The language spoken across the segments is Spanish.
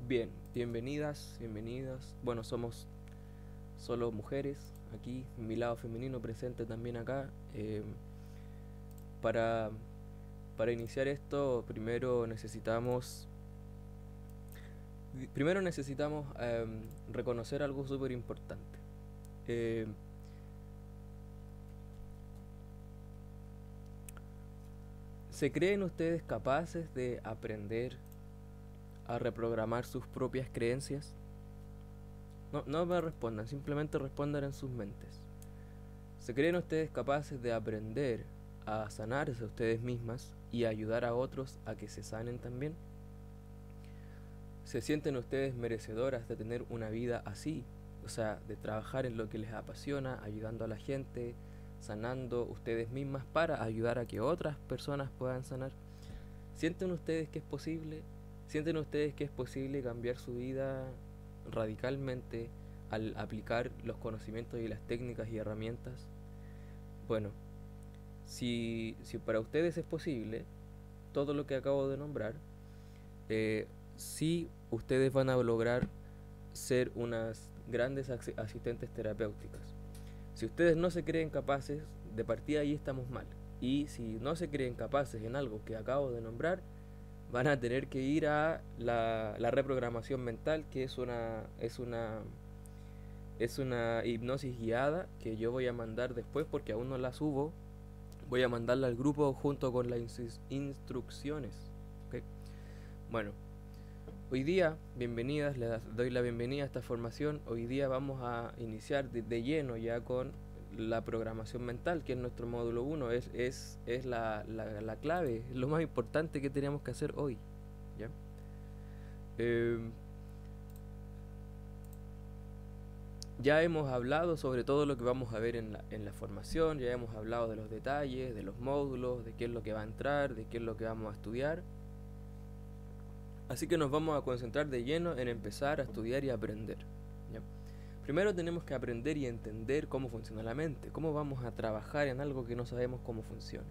Bien, bienvenidas, bienvenidas. Bueno, somos solo mujeres aquí, mi lado femenino presente también acá. Para, para iniciar esto, primero necesitamos reconocer algo súper importante. Eh, ¿Se creen ustedes capaces de aprender a reprogramar sus propias creencias? No me respondan, simplemente respondan en sus mentes. ¿Se creen ustedes capaces de aprender a sanarse a ustedes mismas y ayudar a otros a que se sanen también? ¿Se sienten ustedes merecedoras de tener una vida así? O sea, de trabajar en lo que les apasiona, ayudando a la gente, sanando ustedes mismas para ayudar a que otras personas puedan sanar. ¿Sienten ustedes que es posible? ¿Sienten ustedes que es posible cambiar su vida radicalmente al aplicar los conocimientos y las técnicas y herramientas? Bueno, si para ustedes es posible todo lo que acabo de nombrar, sí ustedes van a lograr ser unas grandes asistentes terapéuticas. Si ustedes no se creen capaces, de partida ahí estamos mal. Y si no se creen capaces en algo que acabo de nombrar, van a tener que ir a la reprogramación mental, que es una hipnosis guiada que yo voy a mandar después porque aún no la subo. Voy a mandarla al grupo junto con las instrucciones. ¿Ok? Bueno, hoy día, bienvenidas, les doy la bienvenida a esta formación. Hoy día vamos a iniciar de lleno ya con la programación mental, que es nuestro módulo 1. Es la clave, es lo más importante que tenemos que hacer hoy. ¿Ya? Eh, Ya hemos hablado sobre todo lo que vamos a ver en la formación, ya hemos hablado de los detalles, de los módulos, de qué es lo que va a entrar, de qué es lo que vamos a estudiar. Así que nos vamos a concentrar de lleno en empezar a estudiar y aprender. ¿Ya? Primero tenemos que aprender y entender cómo funciona la mente, cómo vamos a trabajar en algo que no sabemos cómo funciona.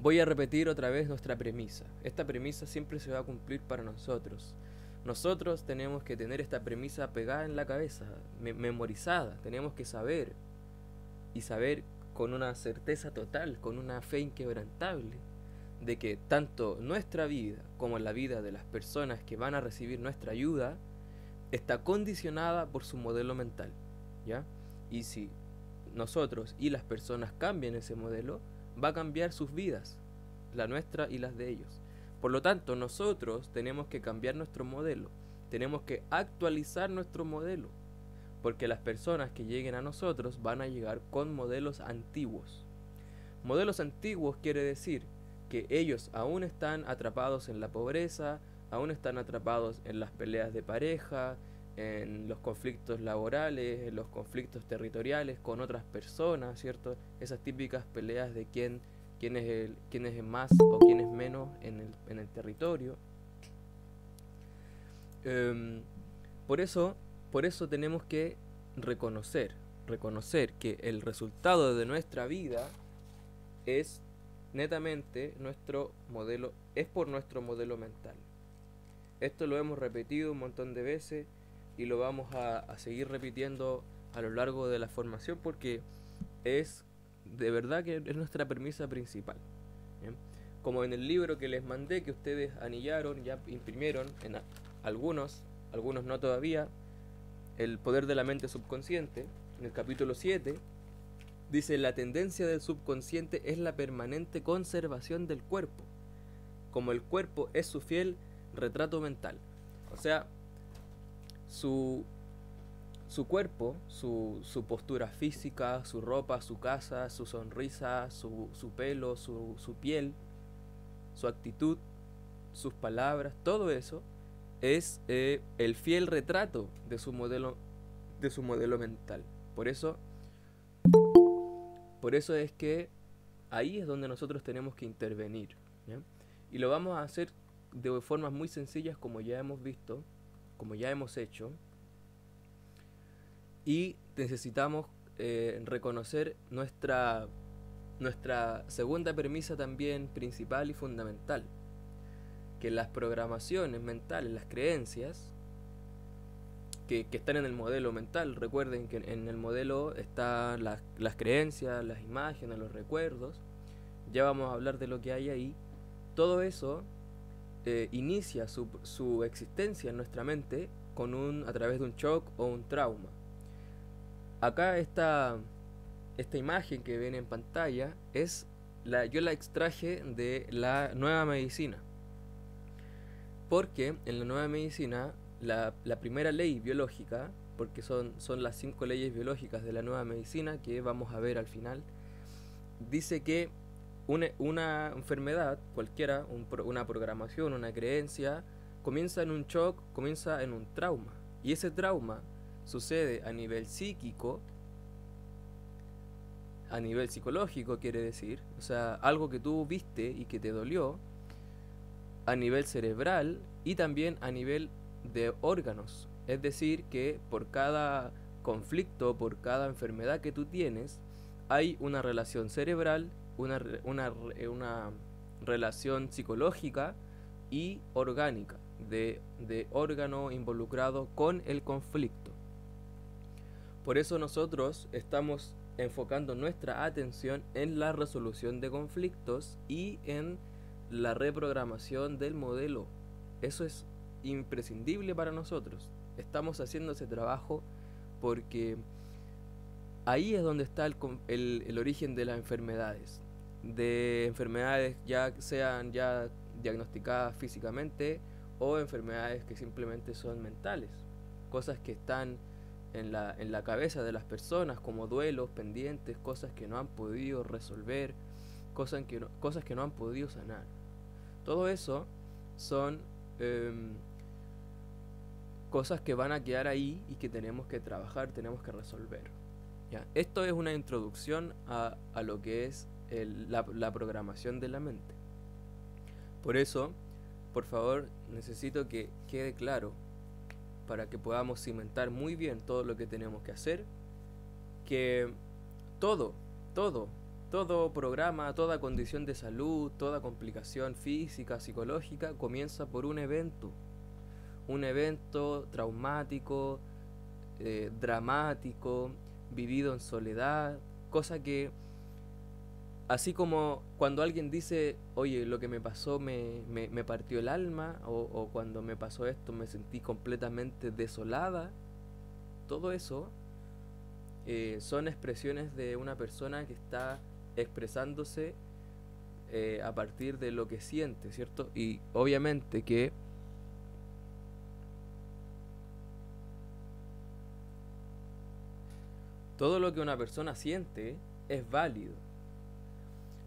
Voy a repetir otra vez nuestra premisa. Esta premisa siempre se va a cumplir para nosotros. Nosotros tenemos que tener esta premisa pegada en la cabeza, memorizada. Tenemos que saber, y saber con una certeza total, con una fe inquebrantable, de que tanto nuestra vida como la vida de las personas que van a recibir nuestra ayuda está condicionada por su modelo mental, ¿ya? Y si nosotros y las personas cambian ese modelo, va a cambiar sus vidas, la nuestra y las de ellos. Por lo tanto, nosotros tenemos que cambiar nuestro modelo, tenemos que actualizar nuestro modelo, porque las personas que lleguen a nosotros van a llegar con modelos antiguos. Modelos antiguos quiere decir que ellos aún están atrapados en la pobreza, aún están atrapados en las peleas de pareja, en los conflictos laborales, en los conflictos territoriales con otras personas, ¿cierto? Esas típicas peleas de quién es más o quién es menos en el territorio. Um, por eso, por eso tenemos que reconocer que el resultado de nuestra vida es netamente nuestro modelo, es por nuestro modelo mental. Esto lo hemos repetido un montón de veces y lo vamos a seguir repitiendo a lo largo de la formación porque es de verdad que es nuestra premisa principal. ¿Bien? Como en el libro que les mandé, que ustedes anillaron, ya imprimieron, en algunos no todavía, El poder de la mente subconsciente, en el capítulo 7, dice: la tendencia del subconsciente es la permanente conservación del cuerpo, como el cuerpo es su fiel retrato mental. O sea, su cuerpo, su postura física, su ropa, su casa, su sonrisa, su pelo, su piel, su actitud, sus palabras, todo eso es el fiel retrato de su modelo mental. Por eso es que ahí es donde nosotros tenemos que intervenir, ¿ya? Y lo vamos a hacer de formas muy sencillas, como ya hemos visto, como ya hemos hecho. Y necesitamos reconocer nuestra segunda premisa también principal y fundamental, que las programaciones mentales, las creencias, que están en el modelo mental, recuerden que en el modelo están las creencias, las imágenes, los recuerdos, ya vamos a hablar de lo que hay ahí, todo eso inicia su existencia en nuestra mente a través de un shock o un trauma. Acá esta imagen que ven en pantalla yo la extraje de la nueva medicina, porque en la nueva medicina la primera ley biológica, porque son las 5 leyes biológicas de la nueva medicina que vamos a ver al final, dice que una enfermedad cualquiera, una programación, una creencia, comienza en un shock, comienza en un trauma, y ese trauma sucede a nivel psíquico, a nivel psicológico quiere decir, o sea, algo que tú viste y que te dolió, a nivel cerebral y también a nivel de órganos. Es decir, que por cada conflicto, por cada enfermedad que tú tienes, hay una relación cerebral, una relación psicológica y orgánica, de órgano involucrado con el conflicto. Por eso nosotros estamos enfocando nuestra atención en la resolución de conflictos y en la reprogramación del modelo. Eso es imprescindible para nosotros. Estamos haciendo ese trabajo porque ahí es donde está el origen de las enfermedades. De enfermedades ya sean ya diagnosticadas físicamente o enfermedades que simplemente son mentales. Cosas que están en la cabeza de las personas, como duelos, pendientes, cosas que no han podido resolver, cosas que no han podido sanar. Todo eso son cosas que van a quedar ahí y que tenemos que trabajar, tenemos que resolver. ¿Ya? Esto es una introducción a lo que es la programación de la mente. Por eso, por favor, necesito que quede claro, para que podamos cimentar muy bien todo lo que tenemos que hacer, que todo programa, toda condición de salud, toda complicación física, psicológica, comienza por un evento traumático, dramático, vivido en soledad, cosa que, así como cuando alguien dice, oye, lo que me pasó me partió el alma, o cuando me pasó esto me sentí completamente desolada, todo eso son expresiones de una persona que está expresándose a partir de lo que siente, ¿cierto? Y obviamente que todo lo que una persona siente es válido.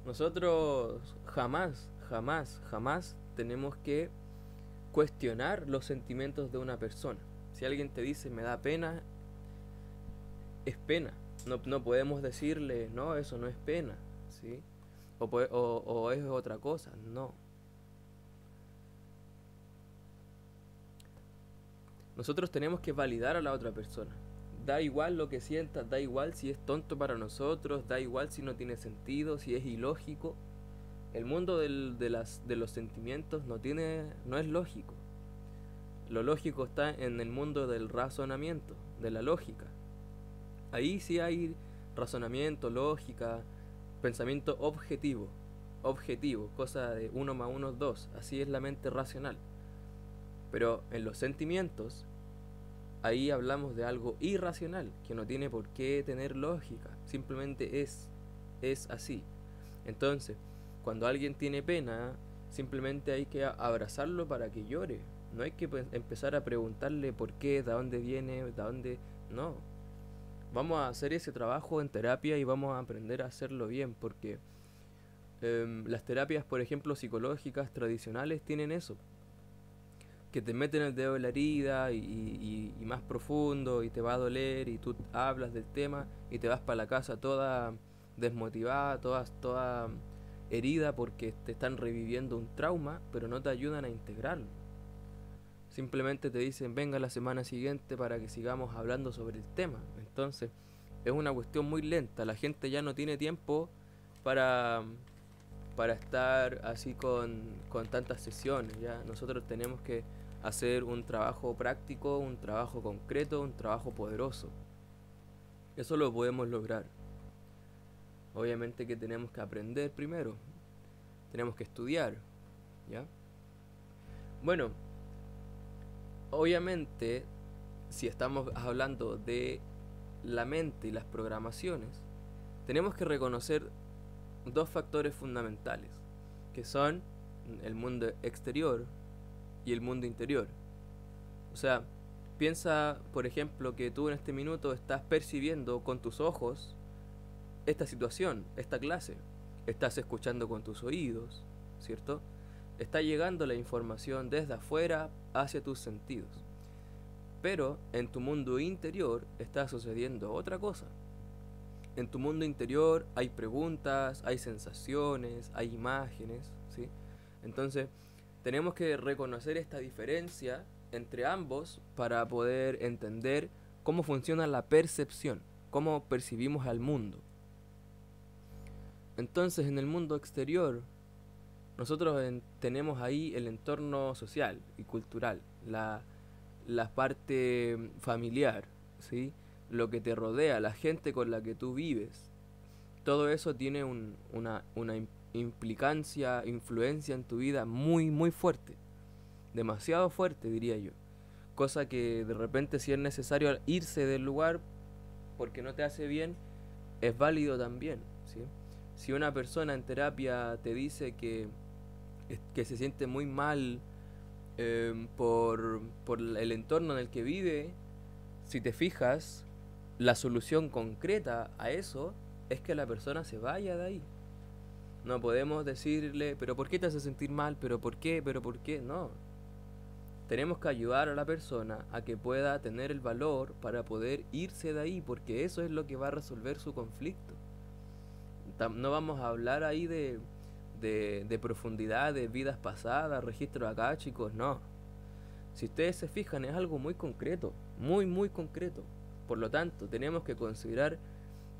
Nosotros jamás tenemos que cuestionar los sentimientos de una persona. Si alguien te dice me da pena, es pena. No podemos decirle, no, eso no es pena, ¿sí? O es otra cosa, no. Nosotros tenemos que validar a la otra persona. Da igual lo que sientas, da igual si es tonto para nosotros, da igual si no tiene sentido, si es ilógico. El mundo de los sentimientos no es lógico. Lo lógico está en el mundo del razonamiento, de la lógica. Ahí sí hay razonamiento, lógica, pensamiento objetivo, cosa de 1 más 1 es 2, así es la mente racional. Pero en los sentimientos, ahí hablamos de algo irracional, que no tiene por qué tener lógica, simplemente es así. Entonces, cuando alguien tiene pena, simplemente hay que abrazarlo para que llore. No hay que empezar a preguntarle por qué, de dónde viene, de dónde... No. Vamos a hacer ese trabajo en terapia y vamos a aprender a hacerlo bien, porque las terapias, por ejemplo, psicológicas tradicionales tienen eso, que te meten el dedo en la herida y más profundo y te va a doler y tú hablas del tema y te vas para la casa toda desmotivada, toda herida porque te están reviviendo un trauma, pero no te ayudan a integrarlo. Simplemente te dicen venga la semana siguiente para que sigamos hablando sobre el tema. Entonces es una cuestión muy lenta, la gente ya no tiene tiempo para para estar así con tantas sesiones, ¿ya? Nosotros tenemos que hacer un trabajo práctico, un trabajo concreto, un trabajo poderoso. Eso lo podemos lograr. Obviamente que tenemos que aprender primero, tenemos que estudiar, ¿ya? Bueno, obviamente, si estamos hablando de la mente y las programaciones, tenemos que reconocer dos factores fundamentales, que son el mundo exterior y el mundo interior. O sea, piensa, por ejemplo, que tú en este minuto estás percibiendo con tus ojos esta situación, esta clase. Estás escuchando con tus oídos, ¿cierto? Está llegando la información desde afuera hacia tus sentidos. Pero en tu mundo interior está sucediendo otra cosa. En tu mundo interior hay preguntas, hay sensaciones, hay imágenes, ¿sí? Entonces, tenemos que reconocer esta diferencia entre ambos para poder entender cómo funciona la percepción, cómo percibimos al mundo. Entonces, en el mundo exterior, nosotros tenemos ahí el entorno social y cultural, la parte familiar, ¿sí? Lo que te rodea, la gente con la que tú vives. Todo eso tiene una implicancia, influencia en tu vida muy, muy fuerte. Demasiado fuerte, diría yo. Cosa que de repente, si es necesario irse del lugar porque no te hace bien, es válido también, ¿sí? Si una persona en terapia te dice que se siente muy mal por el entorno en el que vive, si te fijas, la solución concreta a eso es que la persona se vaya de ahí. No podemos decirle, pero ¿por qué te hace sentir mal? ¿Pero por qué? ¿Pero por qué? No. Tenemos que ayudar a la persona a que pueda tener el valor para poder irse de ahí, porque eso es lo que va a resolver su conflicto. No vamos a hablar ahí de profundidad, de vidas pasadas, registro acá, chicos, no. Si ustedes se fijan, es algo muy concreto, muy, muy concreto. Por lo tanto, tenemos que considerar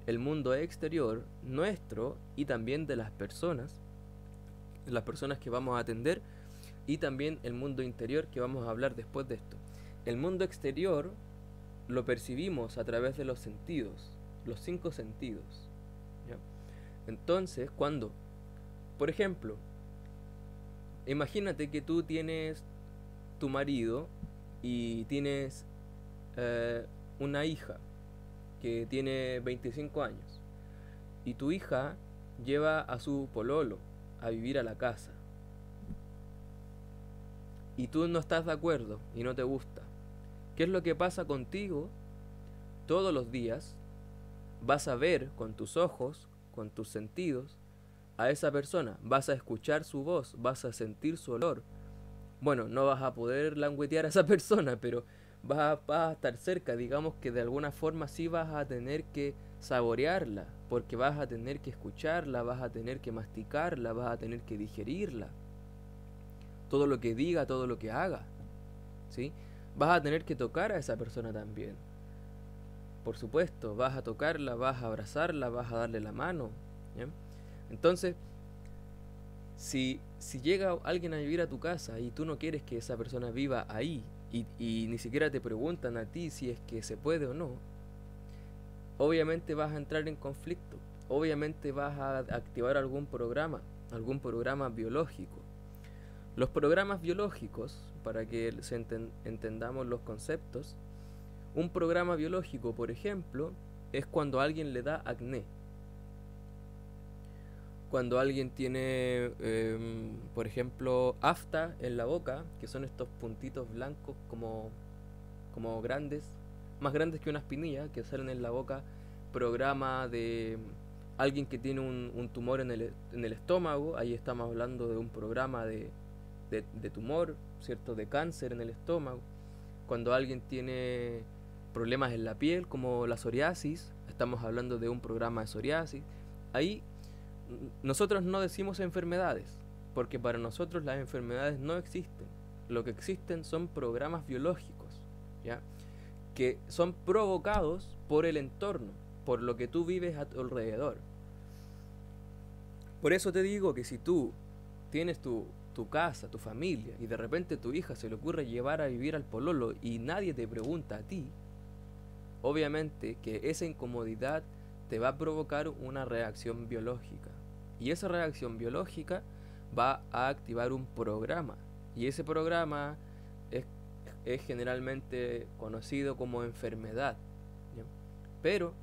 el mundo exterior, nuestro, y también de las personas que vamos a atender, y también el mundo interior, que vamos a hablar después de esto. El mundo exterior lo percibimos a través de los sentidos, los 5 sentidos, ¿ya? Entonces, cuando, por ejemplo, imagínate que tú tienes tu marido y tienes una hija que tiene 25 años y tu hija lleva a su pololo a vivir a la casa y tú no estás de acuerdo y no te gusta. ¿Qué es lo que pasa contigo? Todos los días vas a ver con tus ojos, con tus sentidos, a esa persona, vas a escuchar su voz, vas a sentir su olor. Bueno, no vas a poder languetear a esa persona, pero vas a estar cerca. Digamos que de alguna forma sí vas a tener que saborearla, porque vas a tener que escucharla, vas a tener que masticarla, vas a tener que digerirla. Todo lo que diga, todo lo que haga, ¿sí? Vas a tener que tocar a esa persona también. Por supuesto, vas a tocarla, vas a abrazarla, vas a darle la mano, ¿ya? Entonces, si llega alguien a vivir a tu casa y tú no quieres que esa persona viva ahí y ni siquiera te preguntan a ti si es que se puede o no, obviamente vas a entrar en conflicto, obviamente vas a activar algún programa biológico. Los programas biológicos, para que entendamos los conceptos, un programa biológico, por ejemplo, es cuando a alguien le da acné. Cuando alguien tiene, por ejemplo, afta en la boca, que son estos puntitos blancos como grandes, más grandes que una espinilla, que salen en la boca, programa de alguien que tiene un tumor en el estómago. Ahí estamos hablando de un programa de tumor, ¿cierto? De cáncer en el estómago. Cuando alguien tiene problemas en la piel, como la psoriasis, estamos hablando de un programa de psoriasis. Ahí nosotros no decimos enfermedades, porque para nosotros las enfermedades no existen. Lo que existen son programas biológicos, ¿ya? Que son provocados por el entorno, por lo que tú vives a tu alrededor. Por eso te digo que si tú tienes tu casa, tu familia, y de repente tu hija se le ocurre llevar a vivir al pololo y nadie te pregunta a ti, obviamente que esa incomodidad te va a provocar una reacción biológica. Y esa reacción biológica va a activar un programa. Y ese programa es, es generalmente conocido como enfermedad, ¿ya? Pero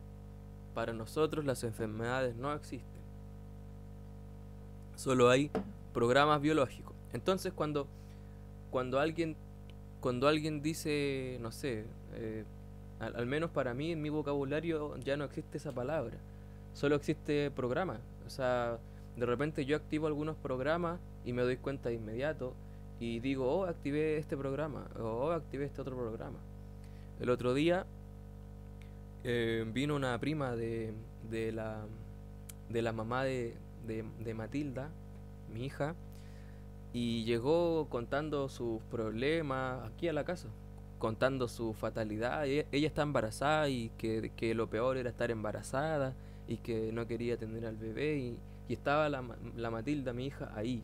para nosotros las enfermedades no existen. Solo hay programas biológicos. Entonces cuando alguien cuando alguien dice, no sé, al menos para mí en mi vocabulario ya no existe esa palabra, solo existe programa. O sea, de repente yo activo algunos programas y me doy cuenta de inmediato y digo, oh, activé este programa, o oh, activé este otro programa. El otro día vino una prima de la, de la mamá de Matilda, mi hija, y llegó contando sus problemas aquí a la casa, contando su fatalidad. Ella está embarazada y que lo peor era estar embarazada y que no quería tener al bebé y estaba la Matilda, mi hija, ahí.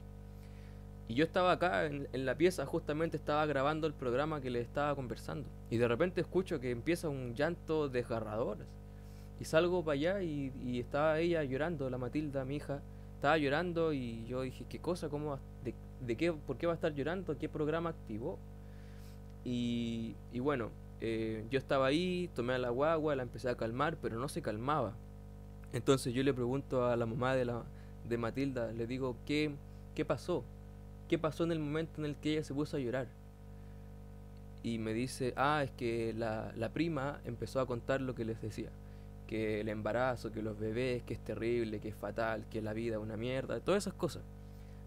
Y yo estaba acá en la pieza, justamente estaba grabando el programa que le estaba conversando. Y de repente escucho que empieza un llanto desgarrador. Y salgo para allá y estaba ella llorando, la Matilda, mi hija, estaba llorando y yo dije, ¿qué cosa? ¿Cómo de qué, por qué va a estar llorando? ¿Qué programa activó? Y bueno, yo estaba ahí, tomé a la guagua, la empecé a calmar, pero no se calmaba. Entonces yo le pregunto a la mamá de Matilda, le digo, ¿qué pasó? ¿Qué pasó en el momento en el que ella se puso a llorar? Y me dice, es que la prima empezó a contar lo que les decía, que el embarazo, que los bebés, que es terrible, que es fatal, que la vida es una mierda, todas esas cosas.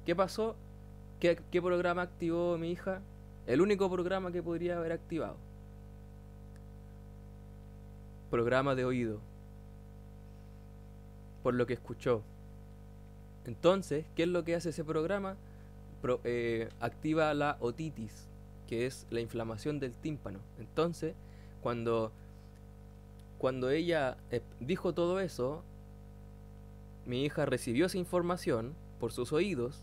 ¿Qué pasó? ¿Qué programa activó mi hija? El único programa que podría haber activado. Programa de oído, por lo que escuchó. Entonces, ¿qué es lo que hace ese programa? Activa la otitis, que es la inflamación del tímpano. Entonces, cuando ella dijo todo eso, mi hija recibió esa información por sus oídos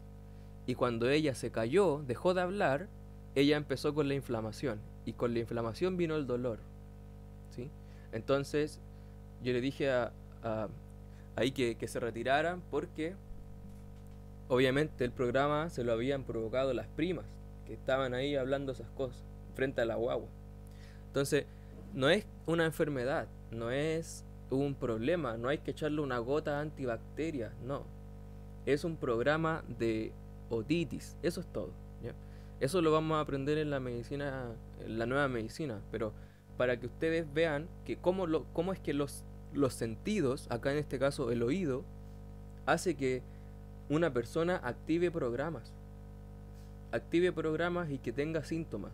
y cuando ella se cayó, dejó de hablar, ella empezó con la inflamación y con la inflamación vino el dolor, ¿sí? Entonces yo le dije ahí que se retiraran porque obviamente el programa se lo habían provocado las primas que estaban ahí hablando esas cosas frente a la guagua. Entonces no es una enfermedad, no es un problema, no hay que echarle una gota antibacteria, no. Es un programa de otitis, eso es todo, ¿ya? Eso lo vamos a aprender en la medicina, en la nueva medicina, pero para que ustedes vean que cómo es que los sentidos, acá en este caso el oído, hace que una persona active programas y que tenga síntomas,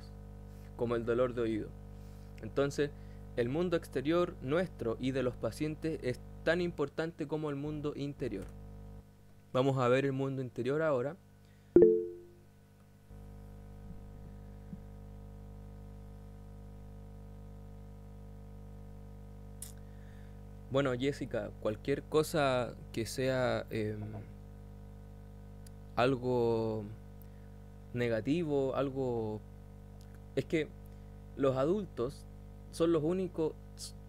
como el dolor de oído. Entonces, el mundo exterior nuestro y de los pacientes es tan importante como el mundo interior. Vamos a ver el mundo interior ahora. Bueno, Jessica, cualquier cosa que sea algo negativo, algo... Es que los adultos son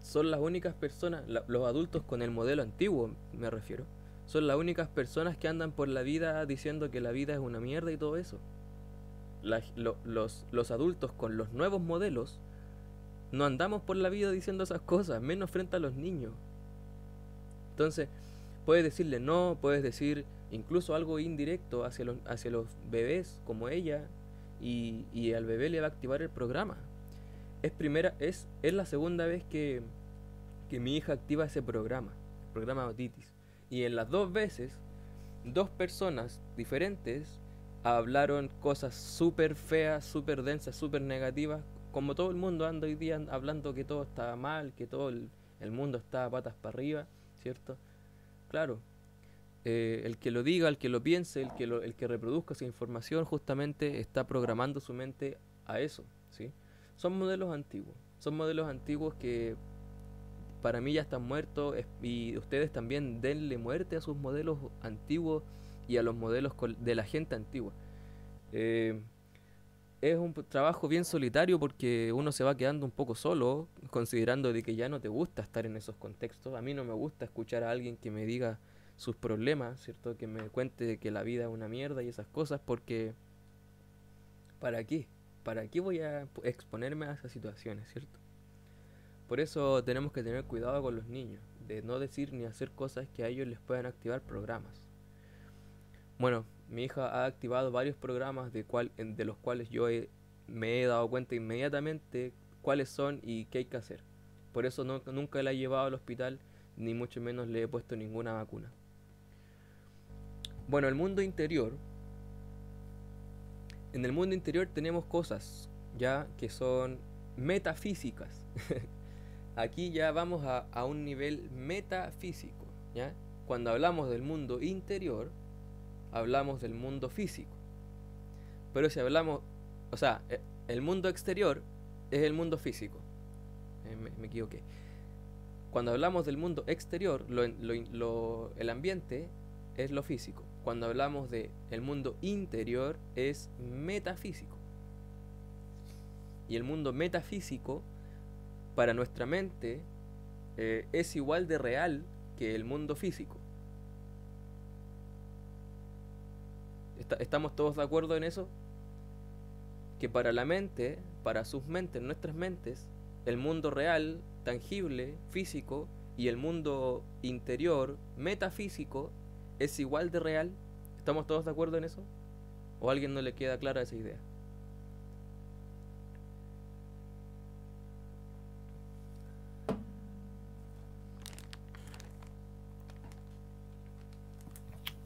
son las únicas personas, los adultos con el modelo antiguo me refiero, son las únicas personas que andan por la vida diciendo que la vida es una mierda y todo eso. Los adultos con los nuevos modelos no andamos por la vida diciendo esas cosas, menos frente a los niños. Entonces, puedes decirle no, puedes decir incluso algo indirecto hacia los bebés como ella y al bebé le va a activar el programa. Es la segunda vez que mi hija activa ese programa, el programa otitis. Y en las dos veces, dos personas diferentes hablaron cosas súper feas, súper densas, súper negativas, como todo el mundo anda hoy día hablando que todo está mal, que todo el mundo está patas para arriba, ¿cierto? Claro, el que lo diga, el que lo piense, el que reproduzca esa información, justamente está programando su mente a eso, ¿sí? Son modelos antiguos que para mí ya están muertos, y ustedes también denle muerte a sus modelos antiguos y a los modelos de la gente antigua. Eh, es un trabajo bien solitario porque uno se va quedando un poco solo, considerando de que ya no te gusta estar en esos contextos. A mí no me gusta escuchar a alguien que me diga sus problemas, ¿cierto? Que me cuente que la vida es una mierda y esas cosas, porque ¿para qué? ¿Para qué voy a exponerme a esas situaciones, ¿cierto? Por eso tenemos que tener cuidado con los niños, de no decir ni hacer cosas que a ellos les puedan activar programas. Bueno, mi hija ha activado varios programas de los cuales me he dado cuenta inmediatamente cuáles son y qué hay que hacer. Por eso nunca la he llevado al hospital, ni mucho menos le he puesto ninguna vacuna. Bueno, en el mundo interior tenemos cosas ya que son metafísicas. Aquí ya vamos a un nivel metafísico, ¿ya? Cuando hablamos del mundo interior, hablamos del mundo físico. Pero si hablamos, o sea, el mundo exterior es el mundo físico. Me equivoqué. Cuando hablamos del mundo exterior, el ambiente es lo físico. Cuando hablamos de el mundo interior es metafísico. Y el mundo metafísico para nuestra mente es igual de real que el mundo físico. ¿Estamos todos de acuerdo en eso? Que para la mente, para sus mentes, nuestras mentes, el mundo real, tangible, físico, y el mundo interior, metafísico, es igual de real. ¿Estamos todos de acuerdo en eso? ¿O a alguien no le queda clara esa idea?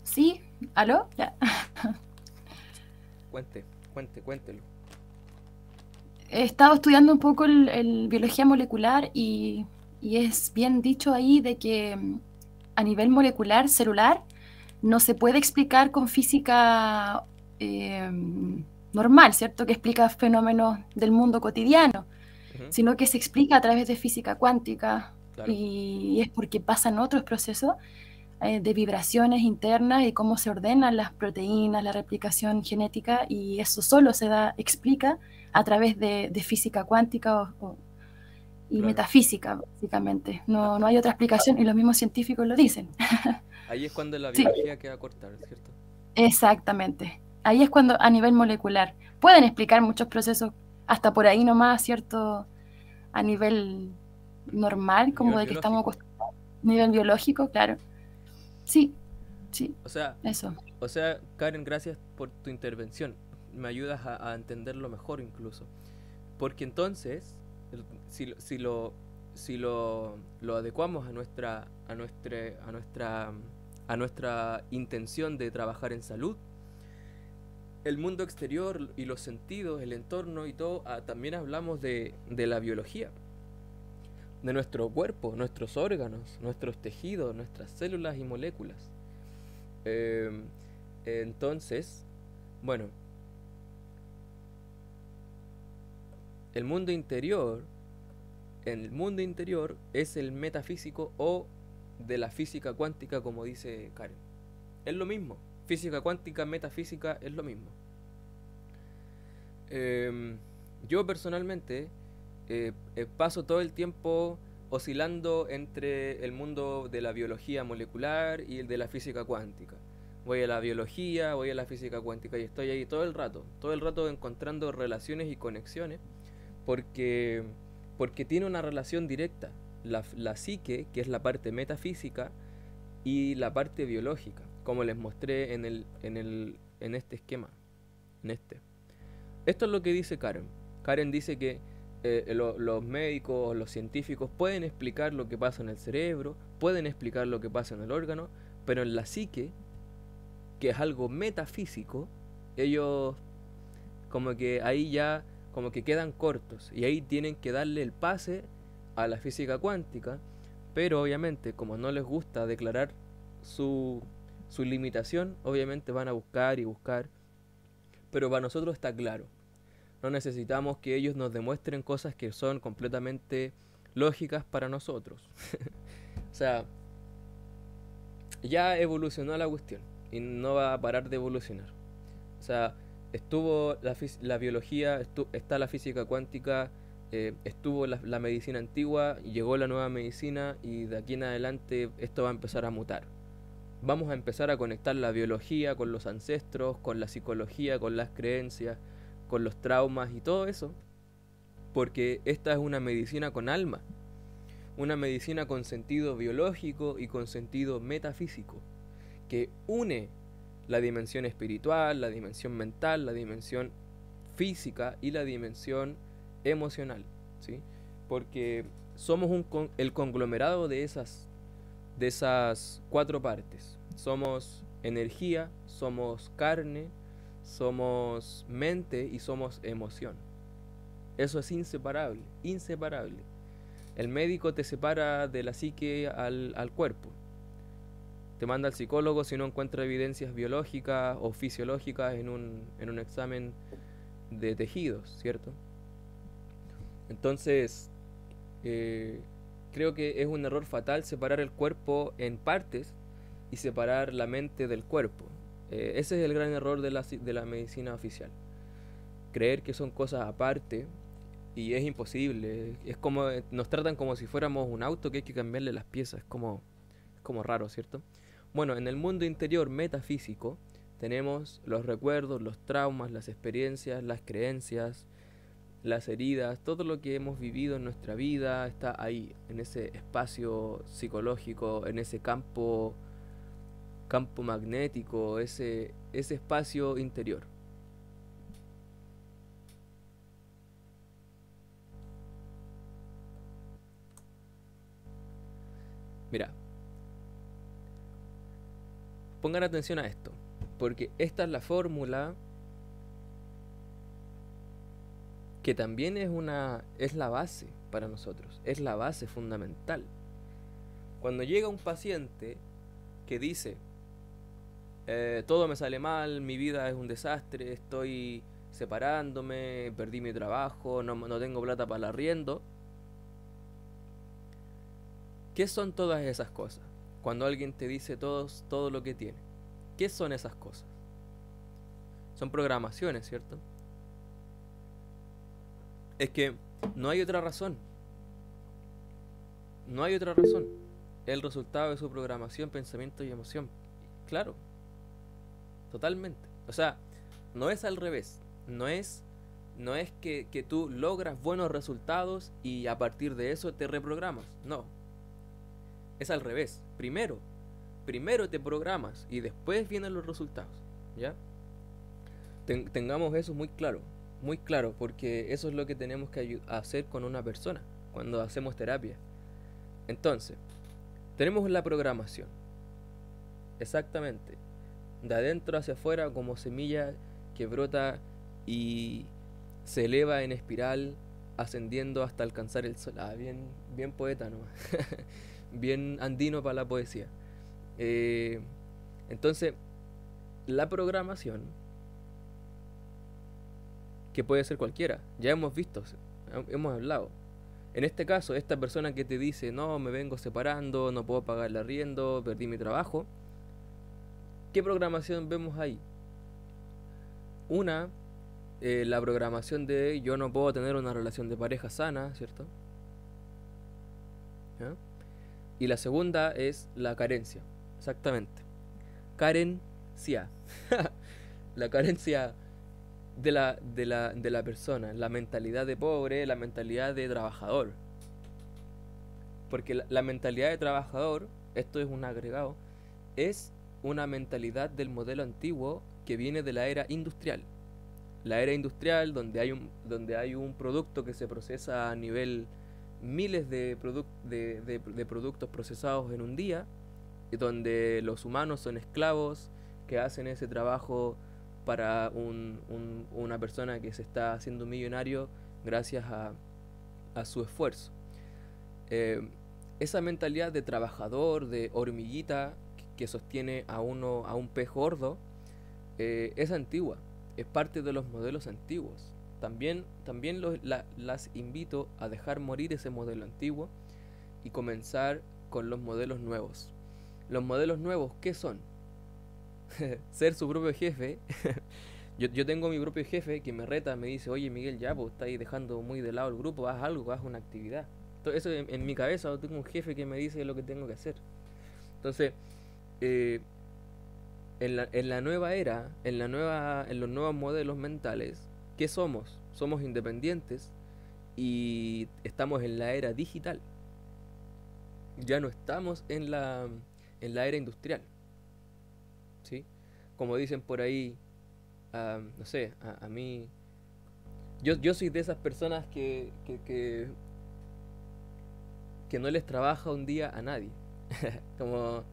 Sí, ¿aló? Ya. Cuéntelo. He estado estudiando un poco el biología molecular y es bien dicho ahí de que a nivel molecular, celular, no se puede explicar con física normal, ¿cierto? Que explica fenómenos del mundo cotidiano, Ujú, sino que se explica a través de física cuántica claro, y es porque pasan otros procesos de vibraciones internas y cómo se ordenan las proteínas, la replicación genética, y eso solo se explica a través de física cuántica y claro. metafísica, básicamente. Ah, No hay otra explicación y los mismos científicos lo dicen. ahí es cuando la Sí, biología queda corta, ¿cierto? exactamente. Ahí es cuando a nivel molecular pueden explicar muchos procesos hasta por ahí nomás, ¿cierto? A nivel normal, A como nivel de que estamos biológico. acostumbrados. Nivel biológico, claro. Sí, sí, O sea, eso. Karen, gracias por tu intervención. Me ayudas a entenderlo mejor incluso. Porque entonces, si lo adecuamos a nuestra intención de trabajar en salud, el mundo exterior y los sentidos, el entorno y todo, también hablamos de la biología, de nuestro cuerpo, nuestros órganos, nuestros tejidos, nuestras células y moléculas. Eh, entonces, bueno, el mundo interior, el mundo interior es el metafísico o de la física cuántica, como dice Karen. Es lo mismo. Física cuántica, metafísica es lo mismo. Eh, yo personalmente paso todo el tiempo oscilando entre el mundo de la biología molecular y el de la física cuántica. Voy a la biología, voy a la física cuántica y estoy ahí todo el rato encontrando relaciones y conexiones porque, porque tiene una relación directa, la psique, que es la parte metafísica, y la parte biológica, como les mostré en este esquema. En este. Esto es lo que dice Karen. Karen dice que los médicos, los científicos pueden explicar lo que pasa en el cerebro, pueden explicar lo que pasa en el órgano, pero en la psique, que es algo metafísico, ellos como que ahí ya como que quedan cortos y ahí tienen que darle el pase a la física cuántica, pero obviamente como no les gusta declarar su, su limitación, obviamente van a buscar y buscar, pero para nosotros está claro. No necesitamos que ellos nos demuestren cosas que son completamente lógicas para nosotros. O sea, ya evolucionó la cuestión y no va a parar de evolucionar. O sea, estuvo la biología, está la física cuántica, estuvo la medicina antigua, llegó la nueva medicina y de aquí en adelante esto va a empezar a mutar. Vamos a empezar a conectar la biología con los ancestros, con la psicología, con las creencias, con los traumas y todo eso, porque esta es una medicina con alma, una medicina con sentido biológico y con sentido metafísico, que une la dimensión espiritual, la dimensión mental, la dimensión física y la dimensión emocional, ¿sí? Porque somos el conglomerado de esas 4 partes. Somos energía, somos carne, somos mente y somos emoción. Eso es inseparable, inseparable. El médico te separa de la psique al cuerpo. Te manda al psicólogo si no encuentra evidencias biológicas o fisiológicas en un examen de tejidos, ¿cierto? Entonces, creo que es un error fatal separar el cuerpo en partes y separar la mente del cuerpo. Ese es el gran error de la medicina oficial. Creer que son cosas aparte, y es imposible. Es como, nos tratan como si fuéramos un auto que hay que cambiarle las piezas. Es como raro, ¿cierto? Bueno, en el mundo interior metafísico tenemos los recuerdos, los traumas, las experiencias, las creencias, las heridas, todo lo que hemos vivido en nuestra vida está ahí, en ese espacio psicológico, en ese campo magnético, ese espacio interior. Mira, pongan atención a esto, porque esta es la fórmula que también es la base para nosotros, es la base fundamental. Cuando llega un paciente que dice, todo me sale mal, mi vida es un desastre, estoy separándome, perdí mi trabajo, no tengo plata para el arriendo. ¿Qué son todas esas cosas? Cuando alguien te dice todo lo que tiene, ¿qué son esas cosas? Son programaciones, ¿cierto? Es que no hay otra razón. No hay otra razón. El resultado de su programación, pensamiento y emoción. Claro. Totalmente. O sea, no es al revés. No es que tú logras buenos resultados y a partir de eso te reprogramas. No. Es al revés. Primero te programas y después vienen los resultados. ¿Ya? Tengamos eso muy claro. Muy claro, porque eso es lo que tenemos que hacer con una persona cuando hacemos terapia. Entonces, tenemos la programación. Exactamente. De adentro hacia afuera, como semilla que brota y se eleva en espiral, ascendiendo hasta alcanzar el sol. Bien poeta nomás. Bien andino para la poesía. Entonces, la programación, que puede ser cualquiera, ya hemos visto, hemos hablado. En este caso, esta persona que te dice, no, me vengo separando, no puedo pagar el arriendo, perdí mi trabajo, ¿qué programación vemos ahí? Una, la programación de yo no puedo tener una relación de pareja sana, ¿cierto? ¿Ya? Y la segunda es la carencia, exactamente. Carencia. La carencia de la persona, la mentalidad de pobre, la mentalidad de trabajador. Porque la mentalidad de trabajador, esto es un agregado, es una mentalidad del modelo antiguo que viene de la era industrial. La era industrial donde hay un producto que se procesa a nivel miles de productos procesados en un día, y donde los humanos son esclavos que hacen ese trabajo para una persona que se está haciendo millonario gracias a su esfuerzo. Esa mentalidad de trabajador, de hormiguita que sostiene a un pez gordo, es antigua, es parte de los modelos antiguos. también las invito a dejar morir ese modelo antiguo y comenzar con los modelos nuevos. Los modelos nuevos, ¿qué son? Ser su propio jefe. Yo tengo mi propio jefe que me reta, me dice, oye Miguel, ya, pues estáis dejando muy de lado el grupo, haz algo, haz una actividad. Entonces, eso en mi cabeza, yo tengo un jefe que me dice lo que tengo que hacer. Entonces, eh, en la nueva era, en los nuevos modelos mentales, ¿qué somos? Somos independientes y estamos en la era digital. Ya no estamos en la era industrial, ¿sí? Como dicen por ahí, no sé, a mí... Yo soy de esas personas que no les trabaja un día a nadie. como,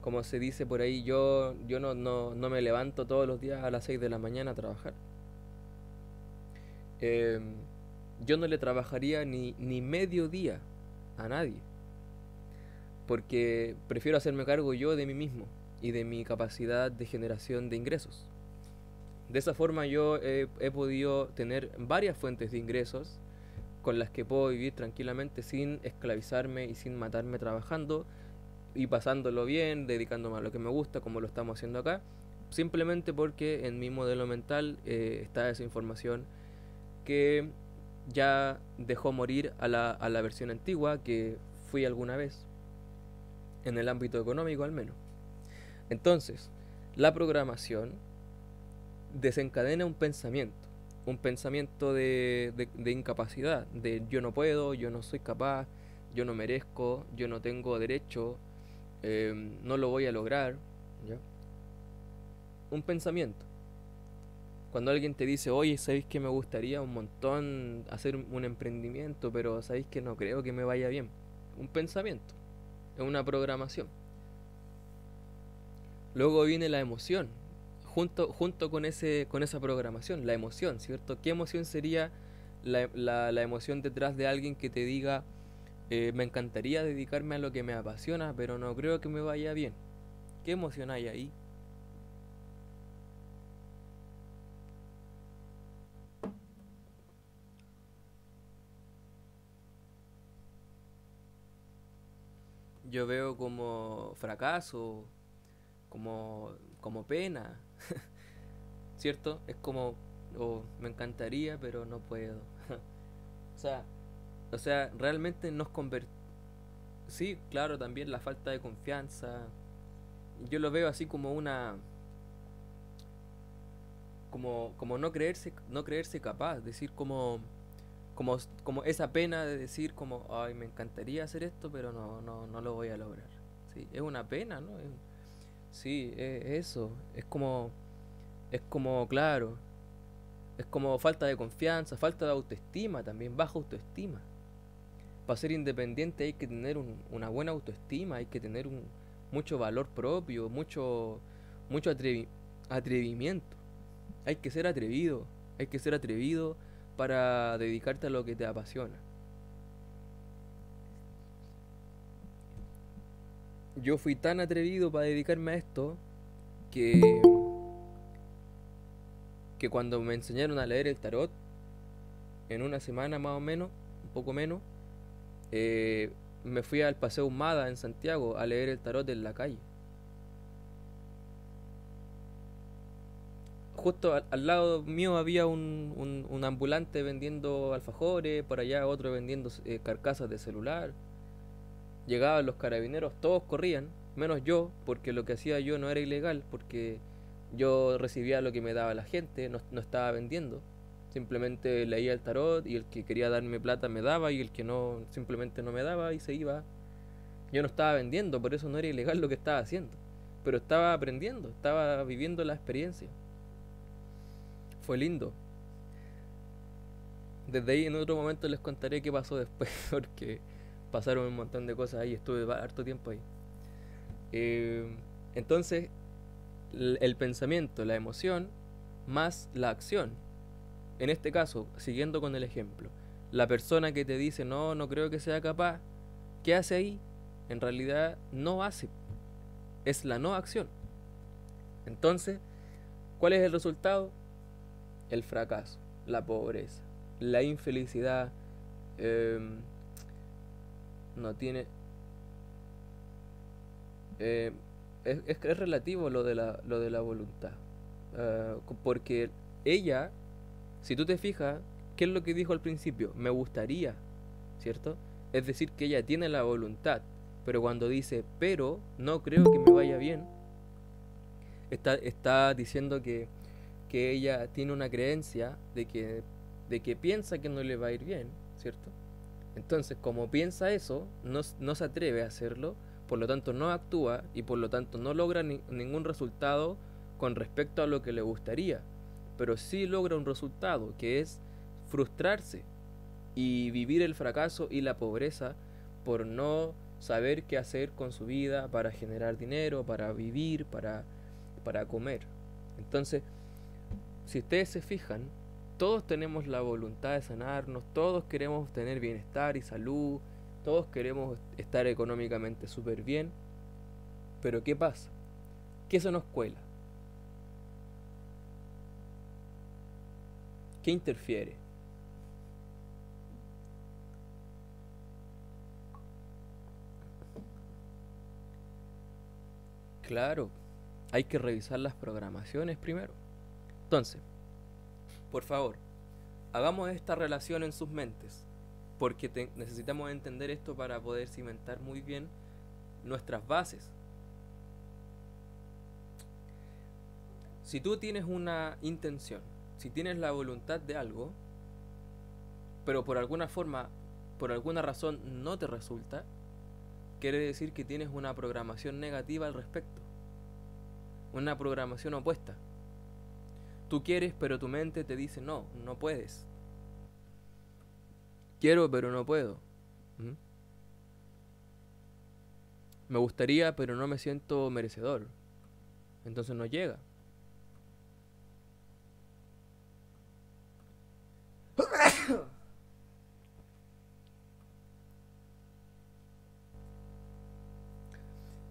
como se dice por ahí, yo no me levanto todos los días a las 6 de la mañana a trabajar. Eh, yo no le trabajaría ni medio día a nadie, porque prefiero hacerme cargo yo de mí mismo y de mi capacidad de generación de ingresos. De esa forma yo he podido tener varias fuentes de ingresos con las que puedo vivir tranquilamente sin esclavizarme y sin matarme trabajando y pasándolo bien, dedicándome a lo que me gusta, como lo estamos haciendo acá, simplemente porque en mi modelo mental está esa información que ya dejó morir a la versión antigua que fui alguna vez, en el ámbito económico al menos. Entonces, la programación desencadena un pensamiento de incapacidad, de yo no puedo, yo no soy capaz, yo no merezco, yo no tengo derecho, no lo voy a lograr, ¿ya? Un pensamiento. Cuando alguien te dice, oye, ¿sabéis que me gustaría un montón hacer un emprendimiento, pero sabéis que no creo que me vaya bien? Un pensamiento, es una programación. Luego viene la emoción, junto con esa programación, la emoción, ¿cierto? ¿Qué emoción sería la emoción detrás de alguien que te diga, me encantaría dedicarme a lo que me apasiona, pero no creo que me vaya bien? ¿Qué emoción hay ahí? Yo veo como fracaso, como pena, ¿cierto? Es como, oh, me encantaría, pero no puedo. O sea, realmente nos convertimos... Sí, claro, también la falta de confianza. Yo lo veo así como como no creerse capaz, decir como esa pena de decir como, ay, me encantaría hacer esto, pero no lo voy a lograr. Sí, es una pena, ¿no? Sí, eso, claro, es como falta de confianza, falta de autoestima también, baja autoestima. Para ser independiente hay que tener una buena autoestima, hay que tener mucho valor propio, mucho atrevimiento. Hay que ser atrevido para dedicarte a lo que te apasiona. Yo fui tan atrevido para dedicarme a esto que, que cuando me enseñaron a leer el tarot, en una semana más o menos, un poco menos, me fui al Paseo Humada en Santiago a leer el tarot en la calle. Justo al lado mío había un ambulante vendiendo alfajores, por allá otro vendiendo carcasas de celular. Llegaban los carabineros, todos corrían, menos yo, porque lo que hacía yo no era ilegal, porque yo recibía lo que me daba la gente, no estaba vendiendo. Simplemente leía el tarot y el que quería darme plata me daba y el que no, simplemente no me daba y se iba. Yo no estaba vendiendo, por eso no era ilegal lo que estaba haciendo. Pero estaba aprendiendo, estaba viviendo la experiencia. Fue lindo. Desde ahí en otro momento les contaré qué pasó después, porque pasaron un montón de cosas ahí, estuve harto tiempo ahí. Entonces, el pensamiento, la emoción, más la acción. En este caso, siguiendo con el ejemplo, la persona que te dice, no creo que sea capaz, ¿qué hace ahí? En realidad no hace, es la no acción. Entonces, ¿cuál es el resultado? El fracaso. la pobreza, la infelicidad. No tiene... eh, es relativo lo de la voluntad. Porque ella, si tú te fijas, ¿qué es lo que dijo al principio? Me gustaría, ¿cierto? Es decir, que ella tiene la voluntad, pero cuando dice, pero no creo que me vaya bien, está diciendo que ella tiene una creencia de que piensa que no le va a ir bien, ¿cierto? Entonces, como piensa eso, no se atreve a hacerlo, por lo tanto no actúa y por lo tanto no logra ningún resultado con respecto a lo que le gustaría, pero sí logra un resultado, que es frustrarse y vivir el fracaso y la pobreza por no saber qué hacer con su vida para generar dinero, para vivir, para comer. Entonces, si ustedes se fijan, todos tenemos la voluntad de sanarnos, todos queremos tener bienestar y salud, todos queremos estar económicamente súper bien, pero ¿qué pasa? ¿Qué se nos cuela? ¿Qué interfiere? Claro, hay que revisar las programaciones primero. Entonces, por favor, hagamos esta relación en sus mentes, porque necesitamos entender esto para poder cimentar muy bien nuestras bases. Si tú tienes una intención, si tienes la voluntad de algo, pero por alguna forma, por alguna razón no te resulta, quiere decir que tienes una programación negativa al respecto, una programación opuesta. Tú quieres, pero tu mente te dice no, no puedes. Quiero, pero no puedo. ¿Mm? Me gustaría, pero no me siento merecedor. Entonces no llega.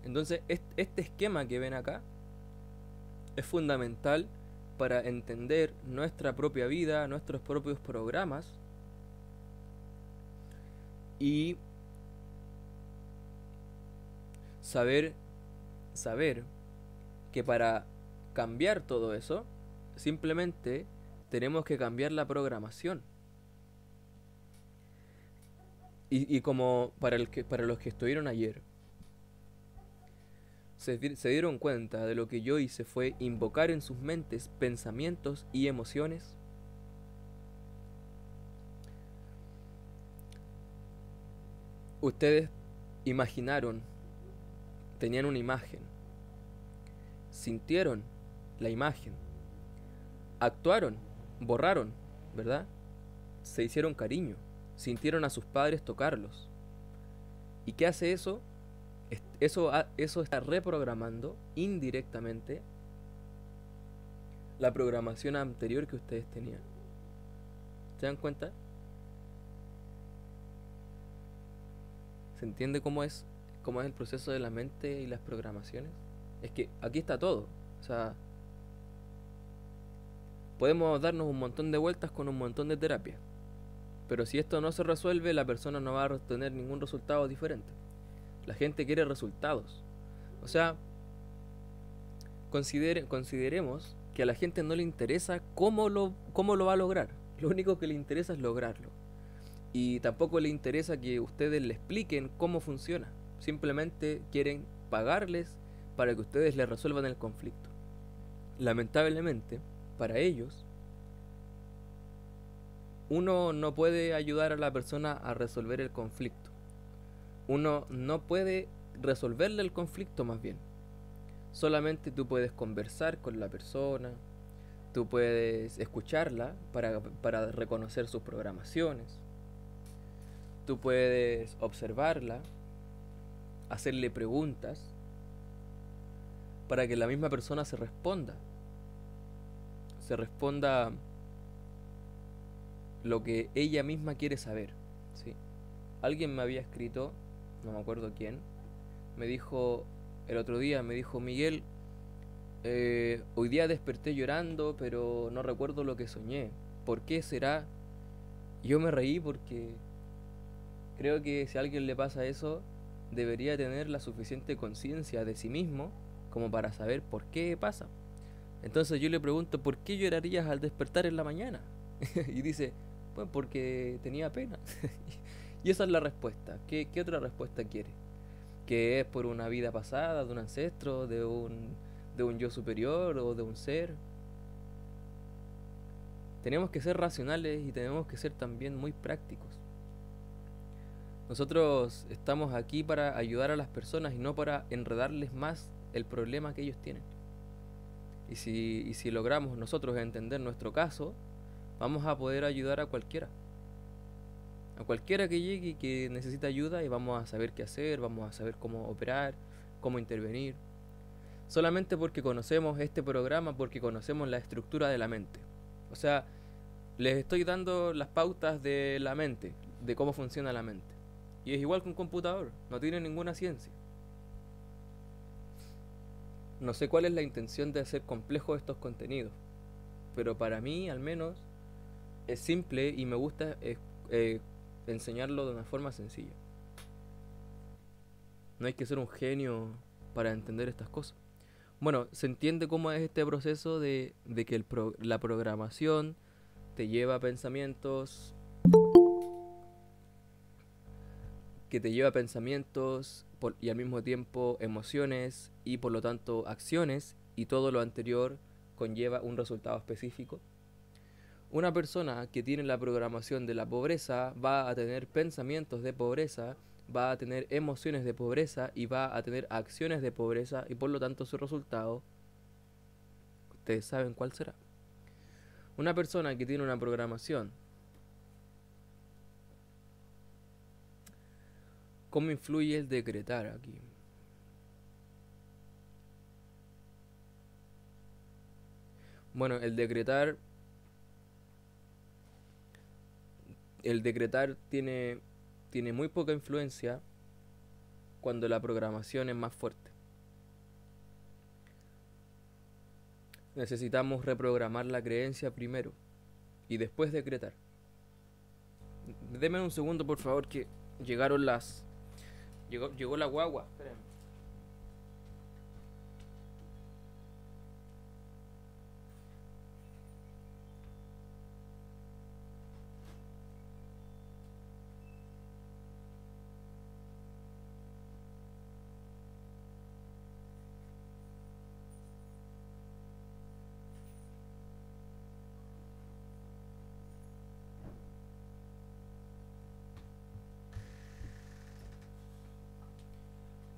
Entonces, este esquema que ven acá es fundamental para entender nuestra propia vida, nuestros propios programas y saber que para cambiar todo eso, simplemente tenemos que cambiar la programación. Y como para los que estuvieron ayer, se dieron cuenta de lo que yo hice fue invocar en sus mentes pensamientos y emociones. Ustedes imaginaron, tenían una imagen, sintieron la imagen, actuaron, borraron, ¿verdad? Se hicieron cariño, sintieron a sus padres tocarlos. ¿Y qué hace eso? Eso está reprogramando indirectamente la programación anterior que ustedes tenían. ¿Se dan cuenta? ¿Se entiende cómo es el proceso de la mente y las programaciones? Es que aquí está todo. O sea, podemos darnos un montón de vueltas con un montón de terapia, pero si esto no se resuelve, la persona no va a tener ningún resultado diferente. La gente quiere resultados. O sea, consideremos que a la gente no le interesa cómo lo va a lograr. Lo único que le interesa es lograrlo. Y tampoco le interesa que ustedes le expliquen cómo funciona. Simplemente quieren pagarles para que ustedes les resuelvan el conflicto. Lamentablemente, para ellos, uno no puede ayudar a la persona a resolver el conflicto. Uno no puede resolverle el conflicto, más bien. Solamente tú puedes conversar con la persona, tú puedes escucharla para reconocer sus programaciones, tú puedes observarla, hacerle preguntas para que la misma persona se responda lo que ella misma quiere saber, ¿sí? Alguien me había escrito, no me acuerdo quién, me dijo el otro día, me dijo: Miguel, hoy día desperté llorando, pero no recuerdo lo que soñé. ¿por qué será? Yo me reí porque creo que si a alguien le pasa eso, debería tener la suficiente conciencia de sí mismo como para saber por qué pasa. Entonces yo le pregunto, ¿por qué llorarías al despertar en la mañana? Y dice, pues porque tenía pena. Y esa es la respuesta. ¿Qué otra respuesta quiere? ¿Que es por una vida pasada, de un ancestro, de un yo superior o de un ser? Tenemos que ser racionales y tenemos que ser también muy prácticos. Nosotros estamos aquí para ayudar a las personas y no para enredarles más el problema que ellos tienen. Y si logramos nosotros entender nuestro caso, vamos a poder ayudar a cualquiera. A cualquiera que llegue y que necesita ayuda, y vamos a saber qué hacer, vamos a saber cómo operar, cómo intervenir. Solamente porque conocemos este programa, porque conocemos la estructura de la mente. O sea, les estoy dando las pautas de la mente, de cómo funciona la mente. Y es igual que un computador, no tiene ninguna ciencia. No sé cuál es la intención de hacer complejos estos contenidos, pero para mí al menos es simple y me gusta enseñarlo de una forma sencilla. No hay que ser un genio para entender estas cosas. Bueno, se entiende cómo es este proceso de que la programación te lleva a pensamientos, y al mismo tiempo emociones y por lo tanto acciones, y todo lo anterior conlleva un resultado específico. Una persona que tiene la programación de la pobreza va a tener pensamientos de pobreza, va a tener emociones de pobreza y va a tener acciones de pobreza, y por lo tanto su resultado, ustedes saben cuál será. Una persona que tiene una programación, ¿cómo influye el decretar aquí? Bueno, el decretar tiene muy poca influencia cuando la programación es más fuerte. Necesitamos reprogramar la creencia primero y después decretar. Deme un segundo, por favor, que llegaron llegó la guagua. Espérenme.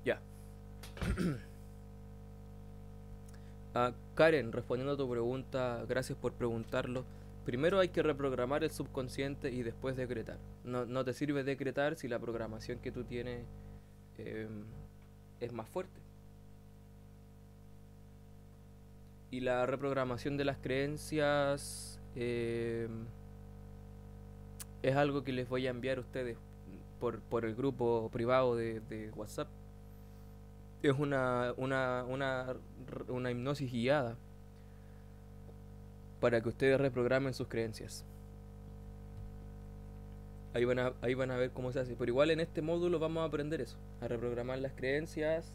Ya. Karen, respondiendo a tu pregunta, gracias por preguntarlo. Primero hay que reprogramar el subconsciente y después decretar. No te sirve decretar si la programación que tú tienes es más fuerte. Y la reprogramación de las creencias es algo que les voy a enviar a ustedes por el grupo privado de WhatsApp. Es una hipnosis guiada para que ustedes reprogramen sus creencias. Ahí van a ver cómo se hace. Pero igual en este módulo vamos a aprender eso, a reprogramar las creencias.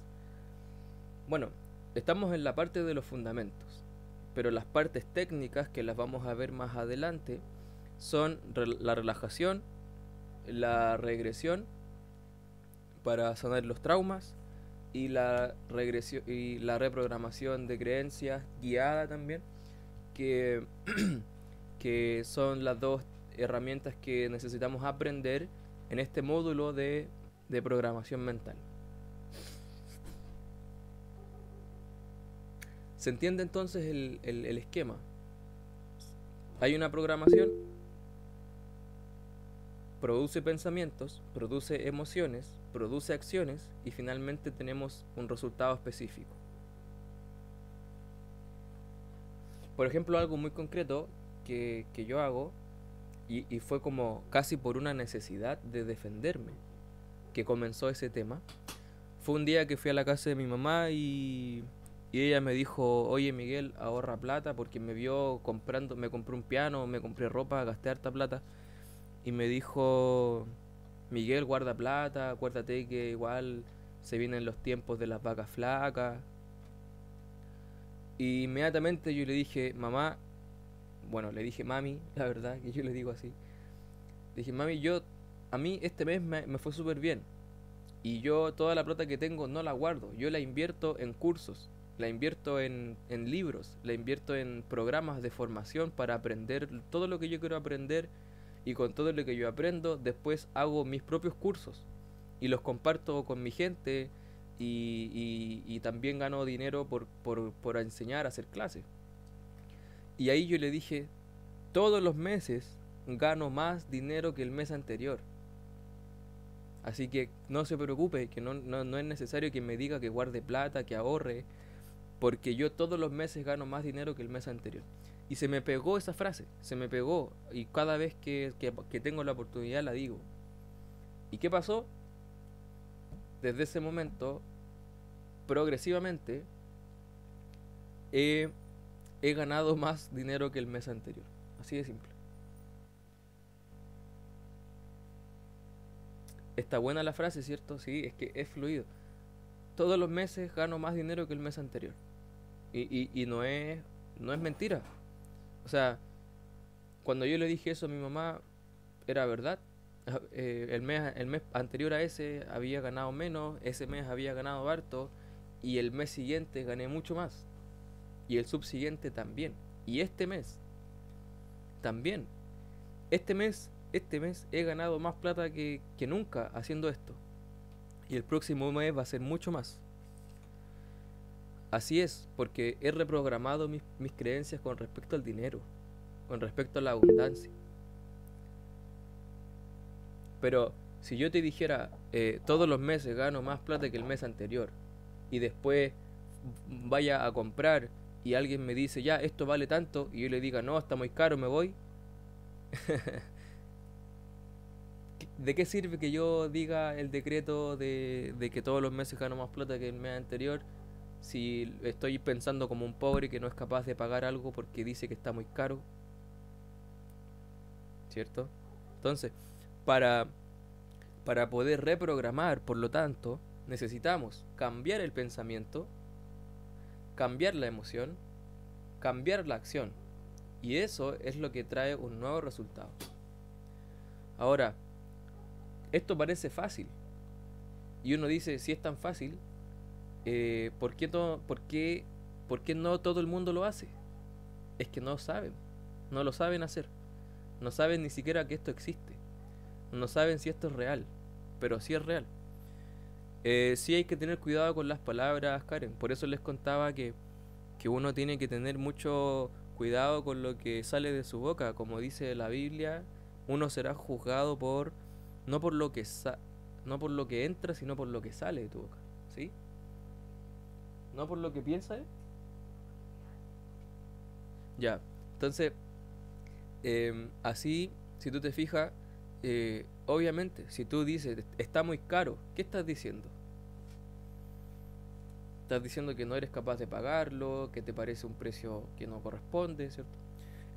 Bueno, estamos en la parte de los fundamentos, pero las partes técnicas que las vamos a ver más adelante son la relajación, la regresión para sanar los traumas, y la regresión y la reprogramación de creencias guiada también, que son las dos herramientas que necesitamos aprender en este módulo de programación mental. ¿Se entiende entonces el esquema? Hay una programación, produce pensamientos, produce emociones, produce acciones, y finalmente tenemos un resultado específico. Por ejemplo, algo muy concreto que yo hago, y fue como casi por una necesidad de defenderme que comenzó ese tema, fue un día que fui a la casa de mi mamá y Y ella me dijo, oye Miguel, ahorra plata, porque me vio comprando, me compré un piano, me compré ropa, gasté harta plata. Y me dijo, Miguel, guarda plata, acuérdate que igual se vienen los tiempos de las vacas flacas. Y inmediatamente yo le dije, mamá, bueno, le dije mami, la verdad, que yo le digo así. Le dije, mami, a mí este mes me fue súper bien. Y yo toda la plata que tengo no la guardo, yo la invierto en cursos, la invierto en libros, la invierto en programas de formación para aprender todo lo que yo quiero aprender, y con todo lo que yo aprendo después hago mis propios cursos y los comparto con mi gente, y también gano dinero por enseñar a hacer clases. Y ahí yo le dije, todos los meses gano más dinero que el mes anterior. Así que no se preocupe, que no es necesario que me diga que guarde plata, que ahorre, porque yo todos los meses gano más dinero que el mes anterior. Y se me pegó esa frase, se me pegó, y cada vez que tengo la oportunidad la digo. ¿Y qué pasó? Desde ese momento, progresivamente, he ganado más dinero que el mes anterior. Así de simple. Está buena la frase, ¿cierto? Sí, es que es fluido. Todos los meses gano más dinero que el mes anterior. Y no es mentira. O sea, cuando yo le dije eso a mi mamá, era verdad. El mes anterior a ese había ganado menos, ese mes había ganado harto, y el mes siguiente gané mucho más. Y el subsiguiente también. Y este mes también. Este mes he ganado más plata que nunca haciendo esto. Y el próximo mes va a ser mucho más. Así es, porque he reprogramado mis creencias con respecto al dinero, con respecto a la abundancia. Pero si yo te dijera, todos los meses gano más plata que el mes anterior, y después vaya a comprar y alguien me dice, ya, esto vale tanto, y yo le diga, no, está muy caro, me voy, ¿de qué sirve que yo diga el decreto de que todos los meses gano más plata que el mes anterior, si estoy pensando como un pobre que no es capaz de pagar algo porque dice que está muy caro? ¿Cierto? Entonces, para, para poder reprogramar, por lo tanto, necesitamos cambiar el pensamiento, cambiar la emoción, cambiar la acción. Y eso es lo que trae un nuevo resultado. Ahora, esto parece fácil. Y uno dice, si es tan fácil, ¿por qué no todo el mundo lo hace? Es que no saben, no lo saben hacer. No saben ni siquiera que esto existe. No saben si esto es real, pero sí es real. Sí hay que tener cuidado con las palabras, Karen. Por eso les contaba que uno tiene que tener mucho cuidado con lo que sale de su boca. Como dice la Biblia, uno será juzgado no por lo que no por lo que entra, sino por lo que sale de tu boca. ¿Sí? No por lo que piensas. Ya. Entonces, así, si tú te fijas, obviamente, si tú dices, está muy caro, ¿qué estás diciendo? Estás diciendo que no eres capaz de pagarlo, que te parece un precio que no corresponde, ¿cierto?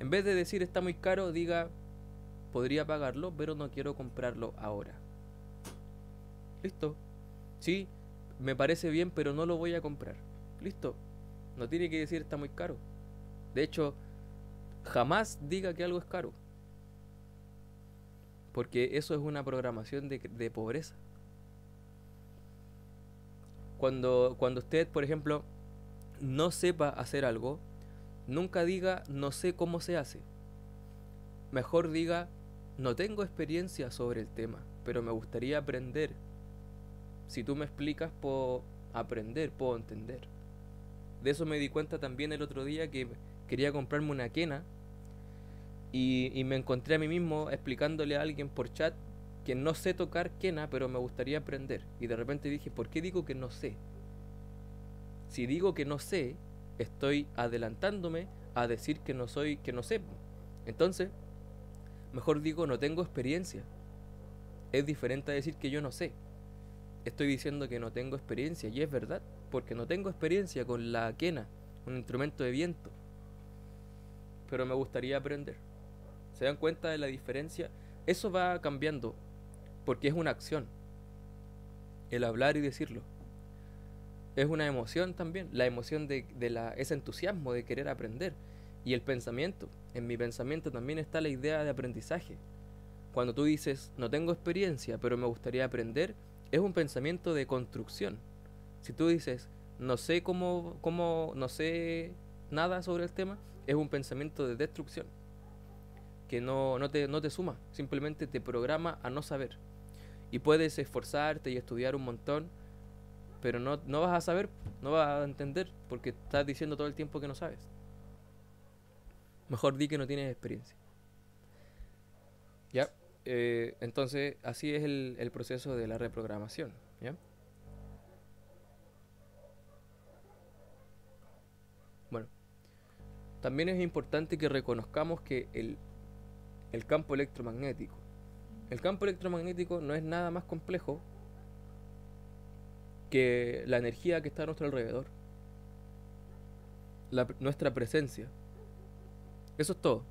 En vez de decir está muy caro, diga, podría pagarlo, pero no quiero comprarlo ahora. Listo. Sí, me parece bien, pero no lo voy a comprar. Listo. No tiene que decir está muy caro. De hecho, jamás diga que algo es caro, porque eso es una programación de pobreza. Cuando usted, por ejemplo, no sepa hacer algo, nunca diga no sé cómo se hace. Mejor diga no tengo experiencia sobre el tema, pero me gustaría aprender. Si tú me explicas, puedo aprender, puedo entender. De eso me di cuenta también el otro día, que quería comprarme una quena, y me encontré a mí mismo explicándole a alguien por chat que no sé tocar quena, pero me gustaría aprender. Y de repente dije, ¿por qué digo que no sé? Si digo que no sé, estoy adelantándome a decir que no sé. Entonces, mejor digo no tengo experiencia. Es diferente a decir que yo no sé. Estoy diciendo que no tengo experiencia, y es verdad. porque no tengo experiencia con la quena, un instrumento de viento, pero me gustaría aprender. ¿Se dan cuenta de la diferencia? Eso va cambiando, porque es una acción, el hablar y decirlo. Es una emoción también, la emoción de ese entusiasmo de querer aprender. Y el pensamiento, en mi pensamiento también está la idea de aprendizaje. Cuando tú dices, no tengo experiencia, pero me gustaría aprender, es un pensamiento de construcción. Si tú dices, no sé no sé nada sobre el tema, es un pensamiento de destrucción, que no te suma, simplemente te programa a no saber. Y puedes esforzarte y estudiar un montón, pero no vas a saber, no vas a entender, porque estás diciendo todo el tiempo que no sabes. Mejor di que no tienes experiencia. ¿Ya? Entonces, así es el proceso de la reprogramación. ¿Ya? Bueno, también es importante que reconozcamos que el campo electromagnético no es nada más complejo que la energía que está a nuestro alrededor, nuestra presencia. Eso es todo.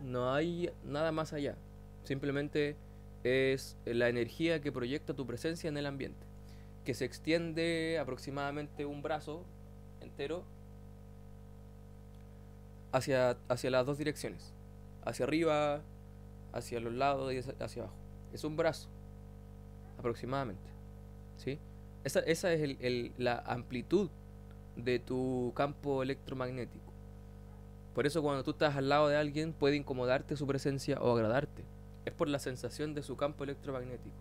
No hay nada más allá. Simplemente es la energía que proyecta tu presencia en el ambiente, que se extiende aproximadamente un brazo entero hacia las dos direcciones, hacia arriba, hacia los lados y hacia abajo. Es un brazo, aproximadamente, ¿sí? Esa es la amplitud de tu campo electromagnético. Por eso cuando tú estás al lado de alguien puede incomodarte su presencia o agradarte. Es por la sensación de su campo electromagnético.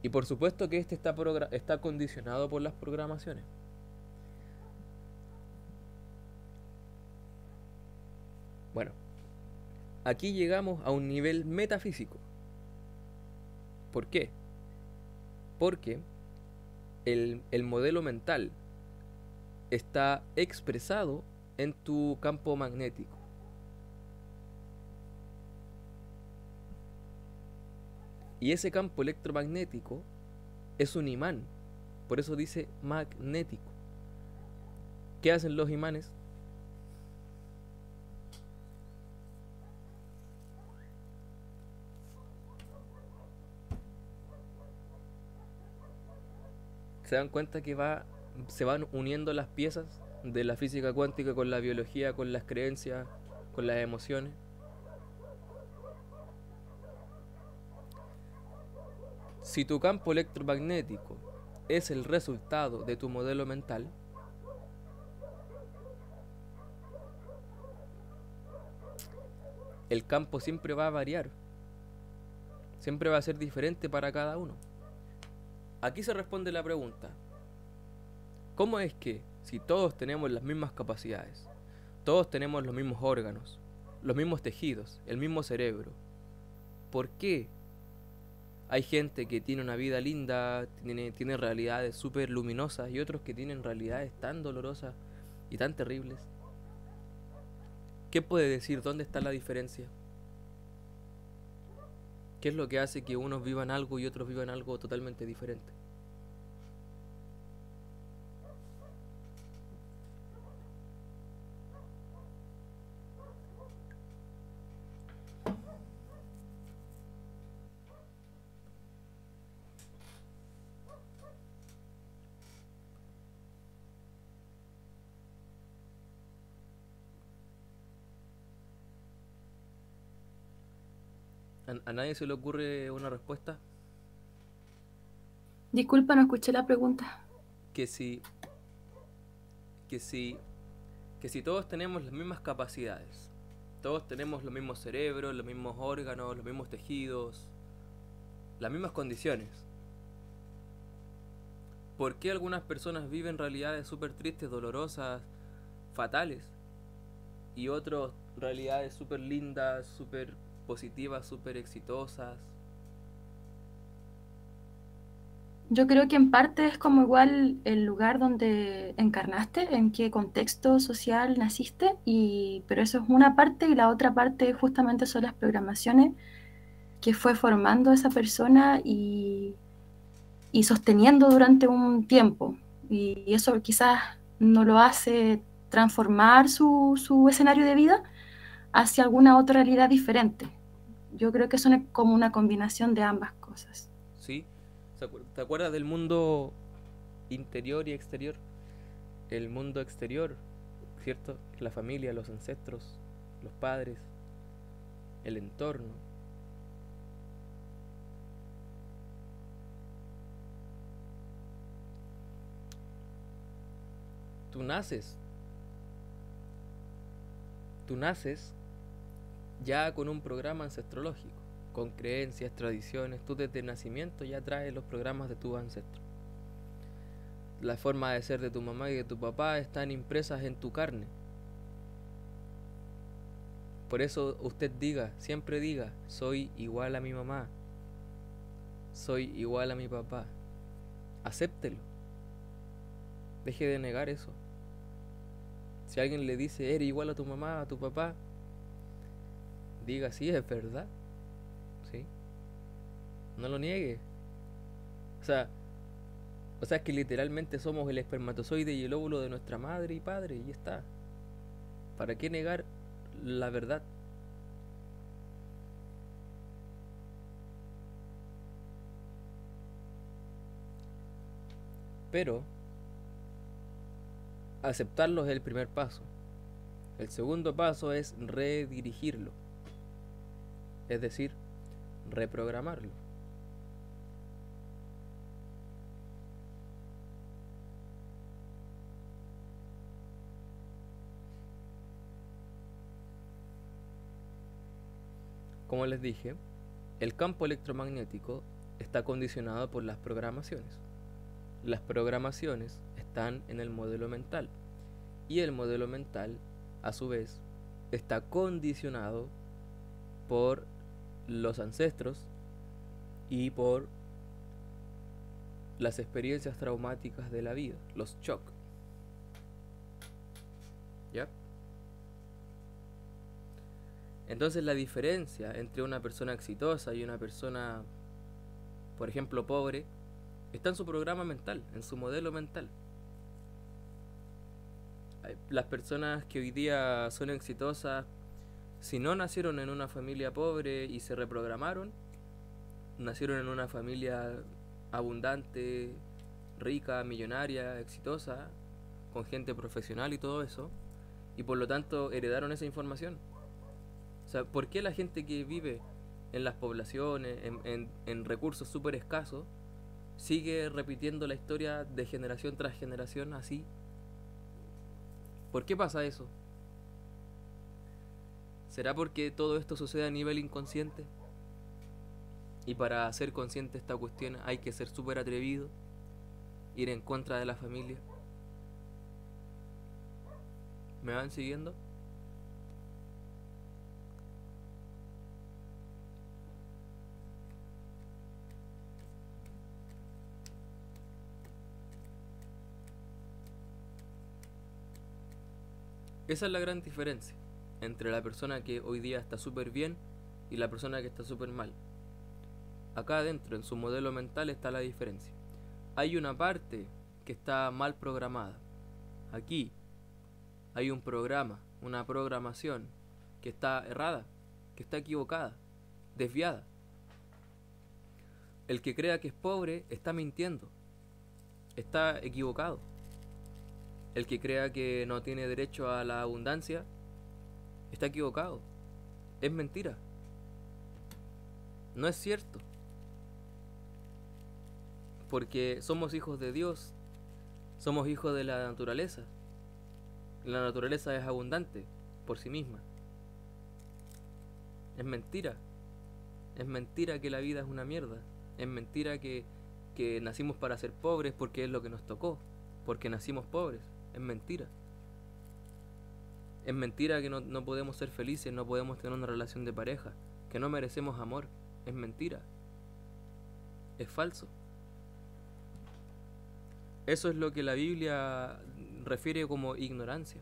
Y por supuesto que este está condicionado por las programaciones. Bueno, aquí llegamos a un nivel metafísico. ¿Por qué? Porque el modelo mental está expresado en tu campo magnético. Y ese campo electromagnético es un imán. Por eso dice magnético. ¿Qué hacen los imanes? ¿Se dan cuenta que se van uniendo las piezas de la física cuántica con la biología, con las creencias, con las emociones? Si tu campo electromagnético es el resultado de tu modelo mental, el campo siempre va a variar, siempre va a ser diferente para cada uno. Aquí se responde la pregunta: ¿cómo es que si todos tenemos las mismas capacidades, todos tenemos los mismos órganos, los mismos tejidos, el mismo cerebro, por qué hay gente que tiene una vida linda, tiene realidades súper luminosas, y otros que tienen realidades tan dolorosas y tan terribles? ¿Qué puede decir? ¿Dónde está la diferencia? ¿Qué es lo que hace que unos vivan algo y otros vivan algo totalmente diferente? ¿A nadie se le ocurre una respuesta? Disculpa, no escuché la pregunta. Que si todos tenemos las mismas capacidades, todos tenemos los mismos cerebros, los mismos órganos, los mismos tejidos, las mismas condiciones, ¿por qué algunas personas viven realidades súper tristes, dolorosas, fatales, y otros realidades súper lindas, súper positivas, súper exitosas? Yo creo que en parte es como igual el lugar donde encarnaste, en qué contexto social naciste, pero eso es una parte, y la otra parte justamente son las programaciones que fue formando esa persona y sosteniendo durante un tiempo. y eso quizás no lo hace transformar su escenario de vida hacia alguna otra realidad diferente. Yo creo que eso es como una combinación de ambas cosas. ¿Sí? ¿Te acuerdas del mundo interior y exterior? El mundo exterior, ¿cierto? La familia, los ancestros, los padres, el entorno. Tú naces ya con un programa ancestrológico, con creencias, tradiciones. Tú desde nacimiento ya traes los programas de tus ancestros. La forma de ser de tu mamá y de tu papá están impresas en tu carne. Por eso usted siempre diga, soy igual a mi mamá, soy igual a mi papá. Acéptelo. Deje de negar eso. Si alguien le dice, eres igual a tu mamá, a tu papá, diga, sí, es verdad. ¿Sí? No lo niegue. O sea, es que literalmente somos el espermatozoide y el óvulo de nuestra madre y padre, y ya está. ¿Para qué negar la verdad? Pero aceptarlo es el primer paso. El segundo paso es redirigirlo, es decir, reprogramarlo. Como les dije, el campo electromagnético está condicionado por las programaciones. Las programaciones están en el modelo mental y el modelo mental, a su vez, está condicionado por los ancestros y por las experiencias traumáticas de la vida, los shock. ¿Ya? Entonces la diferencia entre una persona exitosa y una persona, por ejemplo, pobre, está en su programa mental, en su modelo mental. Las personas que hoy día son exitosas, si no nacieron en una familia pobre y se reprogramaron, nacieron en una familia abundante, rica, millonaria, exitosa, con gente profesional y todo eso, y por lo tanto heredaron esa información. O sea, ¿por qué la gente que vive en las poblaciones, en recursos súper escasos, sigue repitiendo la historia de generación tras generación así? ¿Por qué pasa eso? ¿Será porque todo esto sucede a nivel inconsciente? Y para ser consciente de esta cuestión hay que ser súper atrevido, ir en contra de la familia. ¿Me van siguiendo? Esa es la gran diferencia entre la persona que hoy día está súper bien y la persona que está súper mal. Acá adentro, en su modelo mental, está la diferencia. Hay una parte que está mal programada. Aquí hay un programa, una programación que está errada, que está equivocada, desviada. El que crea que es pobre está mintiendo, está equivocado. El que crea que no tiene derecho a la abundancia está equivocado. Es mentira. No es cierto. Porque somos hijos de Dios. Somos hijos de la naturaleza. La naturaleza es abundante por sí misma. Es mentira. Es mentira que la vida es una mierda. Es mentira que nacimos para ser pobres porque es lo que nos tocó. Porque nacimos pobres. Es mentira. Es mentira que no podemos ser felices, no podemos tener una relación de pareja, que no merecemos amor. Es mentira. Es falso. Eso es lo que la Biblia refiere como ignorancia.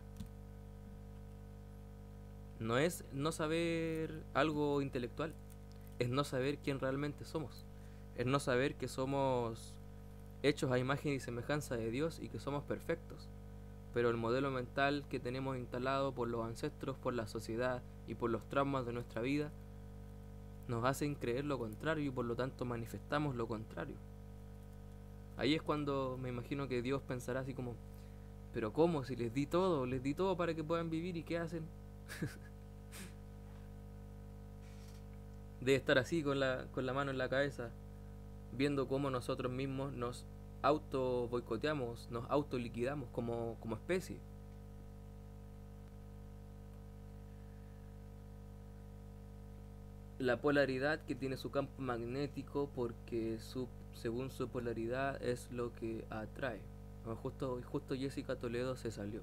No es no saber algo intelectual, es no saber quién realmente somos. Es no saber que somos hechos a imagen y semejanza de Dios y que somos perfectos. Pero el modelo mental que tenemos instalado por los ancestros, por la sociedad y por los traumas de nuestra vida nos hacen creer lo contrario y por lo tanto manifestamos lo contrario. Ahí es cuando me imagino que Dios pensará así como, pero ¿cómo? Si les di todo para que puedan vivir, ¿y qué hacen? Debe estar así con la mano en la cabeza, viendo cómo nosotros mismos nos auto boicoteamos, nos auto liquidamos como especie. La polaridad que tiene su campo magnético, porque según su polaridad es lo que atrae. Justo Jessica Toledo se salió.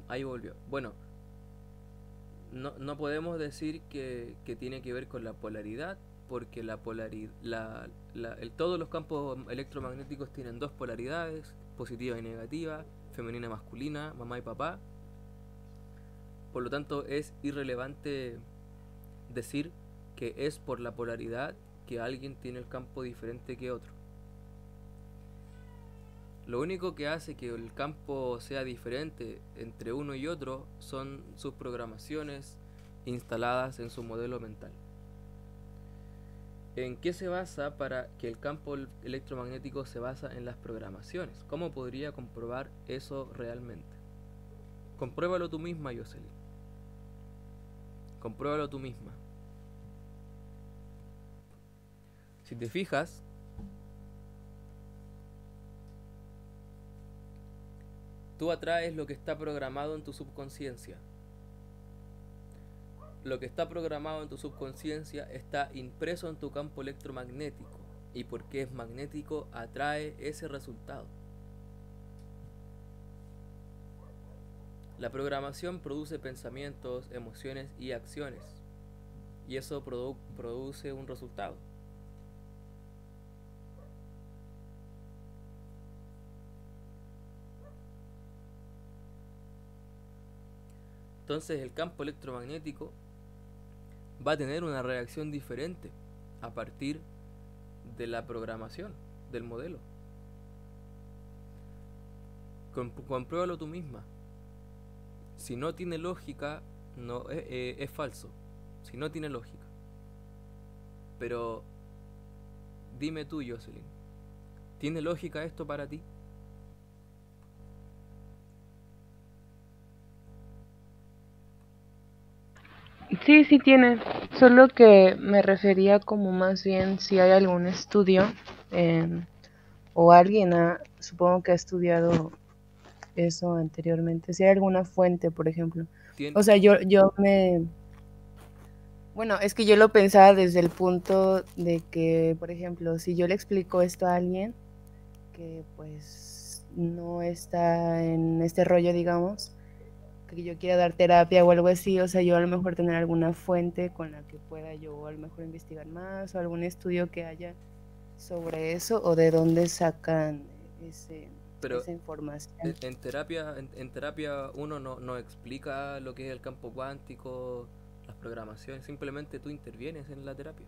Ahí volvió. Bueno, no podemos decir que tiene que ver con la polaridad, porque todos los campos electromagnéticos tienen dos polaridades, positiva y negativa, femenina y masculina, mamá y papá. Por lo tanto, es irrelevante decir que es por la polaridad que alguien tiene el campo diferente que otro. Lo único que hace que el campo sea diferente entre uno y otro son sus programaciones instaladas en su modelo mental. ¿En qué se basa para que el campo electromagnético se basa en las programaciones? ¿Cómo podría comprobar eso realmente? Compruébalo tú misma, Jocelyn. Compruébalo tú misma. Si te fijas, tú atraes lo que está programado en tu subconsciencia. Lo que está programado en tu subconsciencia está impreso en tu campo electromagnético. Y porque es magnético, atrae ese resultado. La programación produce pensamientos, emociones y acciones. Y eso produce un resultado. Entonces el campo electromagnético va a tener una reacción diferente a partir de la programación del modelo. Compruébalo tú misma. Si no tiene lógica, no es falso. Si no tiene lógica. Pero dime tú, Jocelyn, ¿tiene lógica esto para ti? Sí, sí tiene, solo que me refería como más bien si hay algún estudio o alguien supongo que ha estudiado eso anteriormente, si hay alguna fuente, por ejemplo. O sea, bueno, es que yo lo pensaba desde el punto de que, por ejemplo, si yo le explico esto a alguien que pues no está en este rollo, digamos, que yo quiera dar terapia o algo así, o sea, yo a lo mejor tener alguna fuente con la que pueda yo a lo mejor investigar más o algún estudio que haya sobre eso o de dónde sacan esa información. En terapia uno no explica lo que es el campo cuántico, las programaciones, simplemente tú intervienes en la terapia.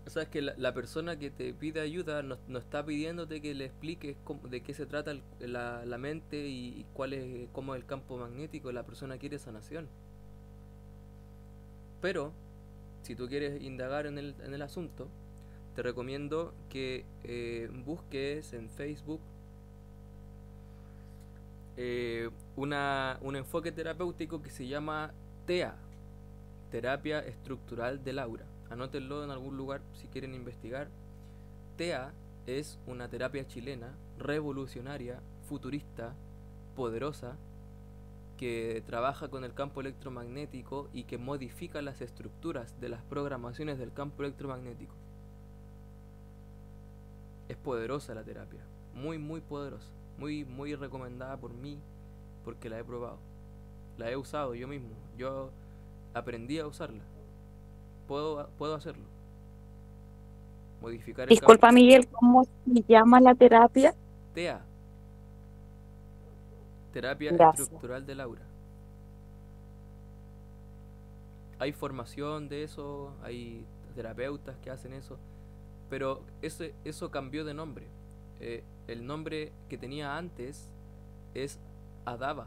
O sea, es que la persona que te pide ayuda no está pidiéndote que le expliques de qué se trata la mente y cómo es el campo magnético. La persona quiere sanación. Pero, si tú quieres indagar en el asunto, te recomiendo que busques en Facebook un enfoque terapéutico que se llama TEA, Terapia Estructural del Aura. Anótenlo en algún lugar si quieren investigar. TEA es una terapia chilena, revolucionaria, futurista, poderosa, que trabaja con el campo electromagnético y que modifica las estructuras de las programaciones del campo electromagnético. Es poderosa la terapia, muy poderosa, muy recomendada por mí porque la he probado, la he usado yo mismo, yo aprendí a usarla. Puedo hacerlo. Modificar el Disculpa, campo. Miguel, ¿cómo se llama la terapia? TEA, Terapia Gracias. Estructural del Aura. Hay formación de eso, hay terapeutas que hacen eso, pero eso cambió de nombre. El nombre que tenía antes es Adava.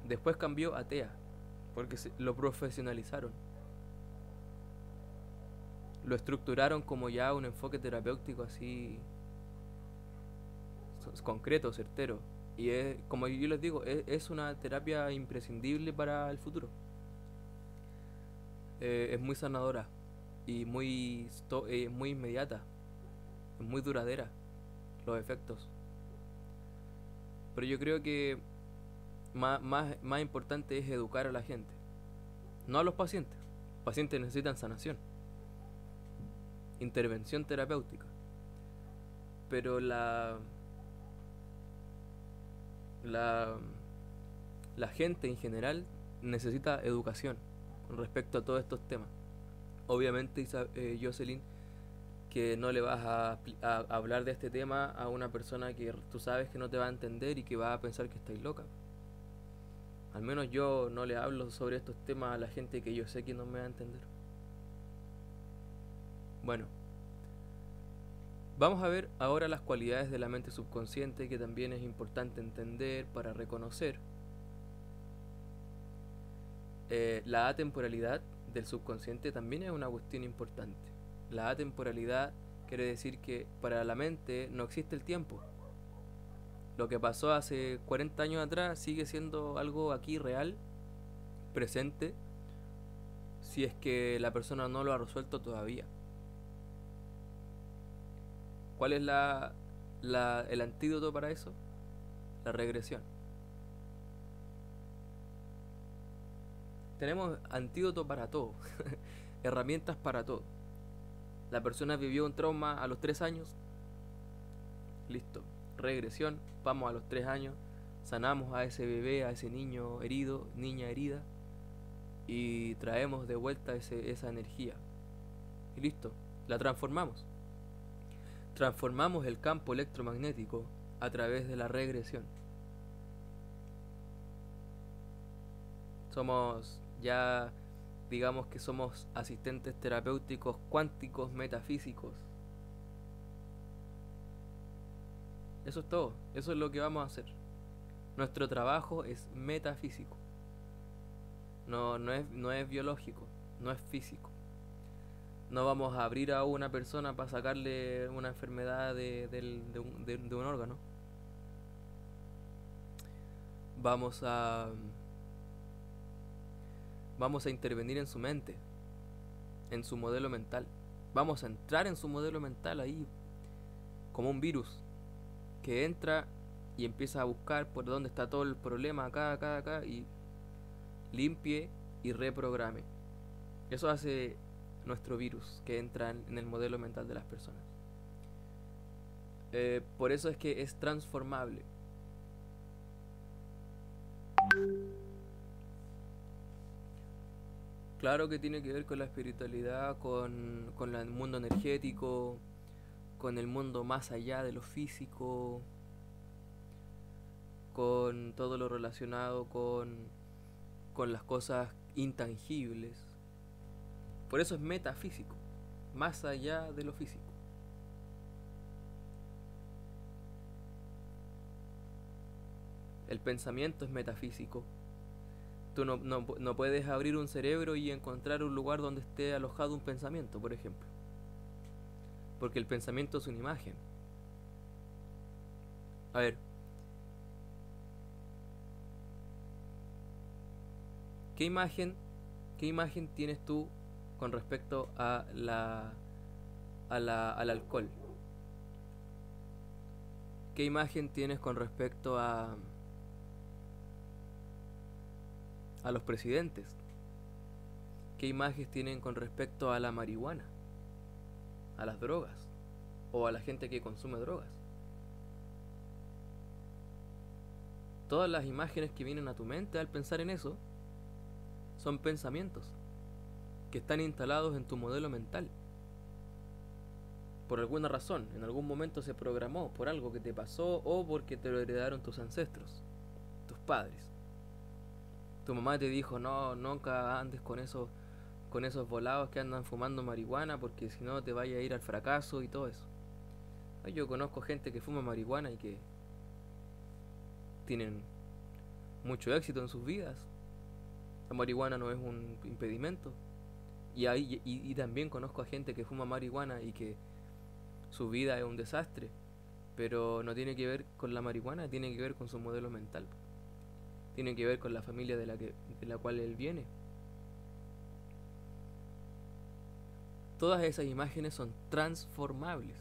Después cambió a TEA, porque lo profesionalizaron. Lo estructuraron como ya un enfoque terapéutico así concreto, certero. Y es, como yo les digo, es una terapia imprescindible para el futuro. Es muy sanadora y muy inmediata, es muy duradera los efectos. Pero yo creo que más importante es educar a la gente, no a los pacientes. Los pacientes necesitan sanación, intervención terapéutica, pero la gente en general necesita educación con respecto a todos estos temas. Obviamente, Jocelyn, que no le vas a hablar de este tema a una persona que tú sabes que no te va a entender y que va a pensar que estáis loca. Al menos yo no le hablo sobre estos temas a la gente que yo sé que no me va a entender. Bueno, vamos a ver ahora las cualidades de la mente subconsciente, que también es importante entender para reconocer. La atemporalidad del subconsciente también es una cuestión importante. La atemporalidad quiere decir que para la mente no existe el tiempo. Lo que pasó hace 40 años atrás sigue siendo algo aquí real, presente, si es que la persona no lo ha resuelto todavía. ¿Cuál es el antídoto para eso? La regresión. Tenemos antídoto para todo, herramientas para todo. La persona vivió un trauma a los 3 años, listo, regresión, vamos a los 3 años, sanamos a ese bebé, a ese niño herido, niña herida, y traemos de vuelta esa energía. Y listo, la transformamos. Transformamos el campo electromagnético a través de la regresión. Somos ya, digamos que somos asistentes terapéuticos cuánticos metafísicos. Eso es todo, eso es lo que vamos a hacer. Nuestro trabajo es metafísico. No es biológico, no es físico. No vamos a abrir a una persona para sacarle una enfermedad de un órgano. Vamos a intervenir en su mente, en su modelo mental. Vamos a entrar en su modelo mental ahí, como un virus que entra y empieza a buscar por dónde está todo el problema, acá, y limpie y reprograme. Eso hace nuestro virus, que entra en el modelo mental de las personas. Por eso es que es transformable. Claro que tiene que ver con la espiritualidad, con el mundo energético, con el mundo más allá de lo físico, con todo lo relacionado con las cosas intangibles. Por eso es metafísico, más allá de lo físico. El pensamiento es metafísico. Tú no puedes abrir un cerebro y encontrar un lugar donde esté alojado un pensamiento, por ejemplo. Porque el pensamiento es una imagen. A ver. ¿Qué imagen tienes tú con respecto al alcohol? ¿Qué imagen tienes con respecto a los presidentes? ¿Qué imágenes tienen con respecto a la marihuana, a las drogas o a la gente que consume drogas? Todas las imágenes que vienen a tu mente al pensar en eso son pensamientos que están instalados en tu modelo mental. Por alguna razón, en algún momento se programó por algo que te pasó o porque te lo heredaron tus ancestros, tus padres. Tu mamá te dijo, no, nunca andes con esos volados que andan fumando marihuana porque si no te vaya a ir al fracaso y todo eso. Yo conozco gente que fuma marihuana y que tienen mucho éxito en sus vidas. La marihuana no es un impedimento. Y también conozco a gente que fuma marihuana y que su vida es un desastre. Pero no tiene que ver con la marihuana, tiene que ver con su modelo mental. Tiene que ver con la familia de la cual él viene. Todas esas imágenes son transformables.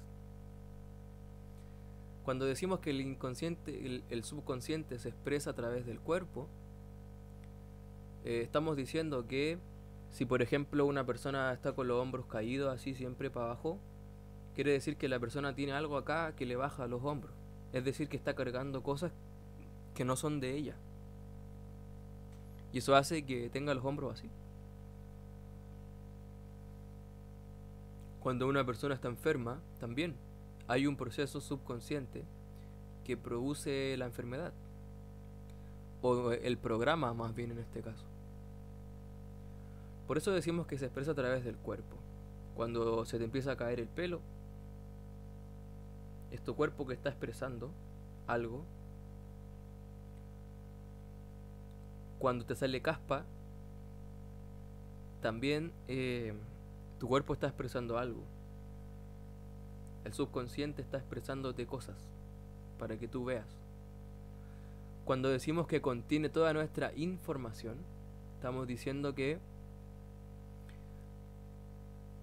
Cuando decimos que el inconsciente, el subconsciente se expresa a través del cuerpo, estamos diciendo que si por ejemplo una persona está con los hombros caídos así siempre para abajo, quiere decir que la persona tiene algo acá que le baja los hombros. Es decir, que está cargando cosas que no son de ella. Y eso hace que tenga los hombros así. Cuando una persona está enferma, también hay un proceso subconsciente que produce la enfermedad. O el programa, más bien en este caso. Por eso decimos que se expresa a través del cuerpo. Cuando se te empieza a caer el pelo, es tu cuerpo que está expresando algo. Cuando te sale caspa, también tu cuerpo está expresando algo. El subconsciente está expresándote cosas para que tú veas. Cuando decimos que contiene toda nuestra información, estamos diciendo que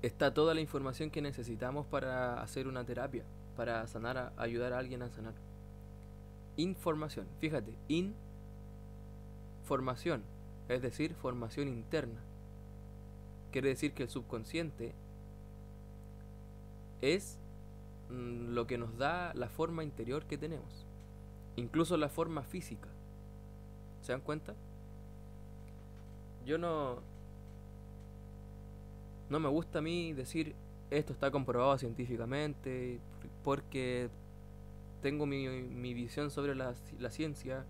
está toda la información que necesitamos para hacer una terapia, para sanar, ayudar a alguien a sanar. Información, fíjate, información, es decir, formación interna. Quiere decir que el subconsciente es lo que nos da la forma interior que tenemos, incluso la forma física. ¿Se dan cuenta? Yo no me gusta a mí decir esto está comprobado científicamente, porque tengo mi visión sobre la ciencia,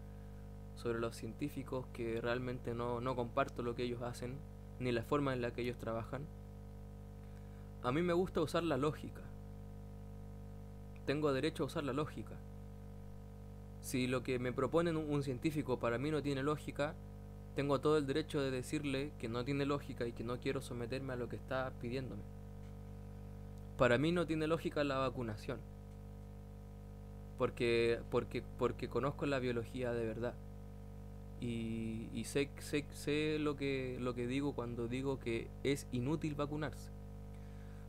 sobre los científicos, que realmente no comparto lo que ellos hacen, ni la forma en la que ellos trabajan. A mí me gusta usar la lógica. Tengo derecho a usar la lógica. Si lo que me proponen un científico para mí no tiene lógica, tengo todo el derecho de decirle que no tiene lógica y que no quiero someterme a lo que está pidiéndome. Para mí no tiene lógica la vacunación, porque conozco la biología de verdad. Y sé lo que digo cuando digo que es inútil vacunarse.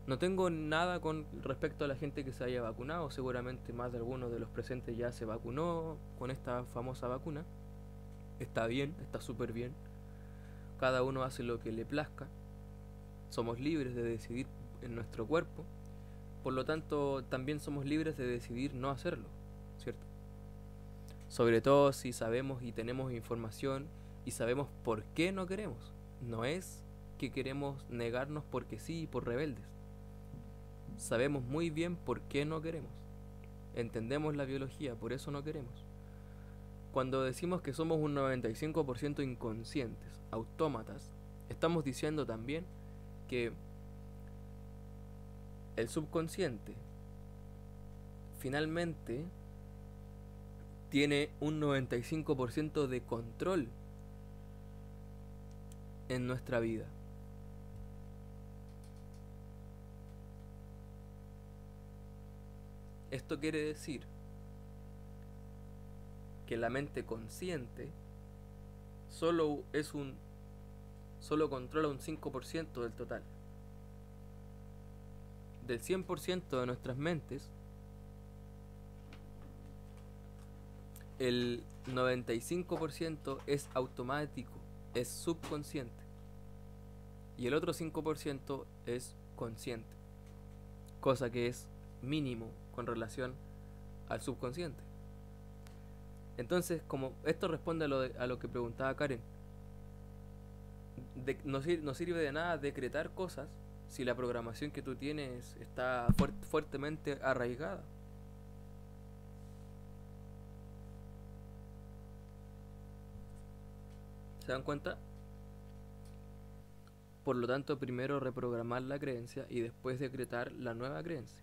No tengo nada con respecto a la gente que se haya vacunado. Seguramente más de alguno de los presentes ya se vacunó con esta famosa vacuna. Está bien, está súper bien. Cada uno hace lo que le plazca. Somos libres de decidir en nuestro cuerpo. Por lo tanto, también somos libres de decidir no hacerlo, ¿cierto? Sobre todo si sabemos y tenemos información y sabemos por qué no queremos. No es que queremos negarnos porque sí, por rebeldes. Sabemos muy bien por qué no queremos. Entendemos la biología, por eso no queremos. Cuando decimos que somos un 95% inconscientes, autómatas, estamos diciendo también que el subconsciente finalmente tiene un 95% de control en nuestra vida. Esto quiere decir que la mente consciente solo controla un 5% del total. Del 100% de nuestras mentes, el 95% es automático, es subconsciente. Y el otro 5% es consciente, cosa que es mínimo con relación al subconsciente. Entonces, como esto responde a lo que preguntaba Karen, no sirve de nada decretar cosas si la programación que tú tienes está fuertemente arraigada. ¿Se ¿Se dan cuenta? Por lo tanto, primero reprogramar la creencia y después decretar la nueva creencia.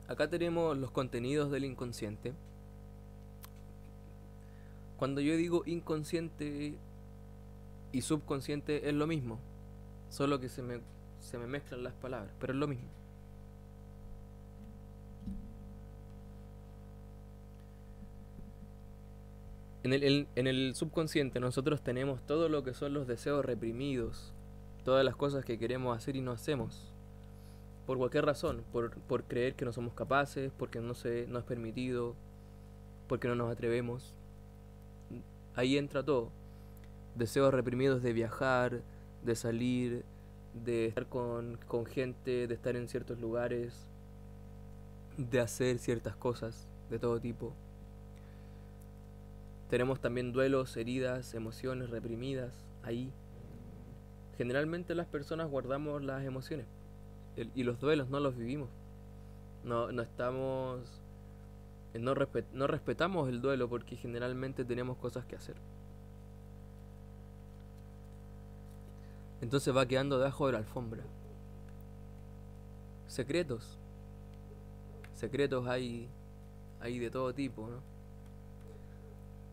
Acá tenemos los contenidos del inconsciente. Cuando yo digo inconsciente y subconsciente es lo mismo, solo que se me mezclan las palabras, pero es lo mismo. En el subconsciente nosotros tenemos todo lo que son los deseos reprimidos, todas las cosas que queremos hacer y no hacemos. Por cualquier razón, por creer que no somos capaces, porque no es permitido, porque no nos atrevemos. Ahí entra todo. Deseos reprimidos de viajar, de salir, de estar con gente, de estar en ciertos lugares, de hacer ciertas cosas de todo tipo. Tenemos también duelos, heridas, emociones reprimidas ahí. Generalmente las personas guardamos las emociones y los duelos no los vivimos. No estamos... No respetamos el duelo porque generalmente tenemos cosas que hacer. Entonces va quedando debajo de la alfombra. Secretos. Secretos hay de todo tipo, ¿no?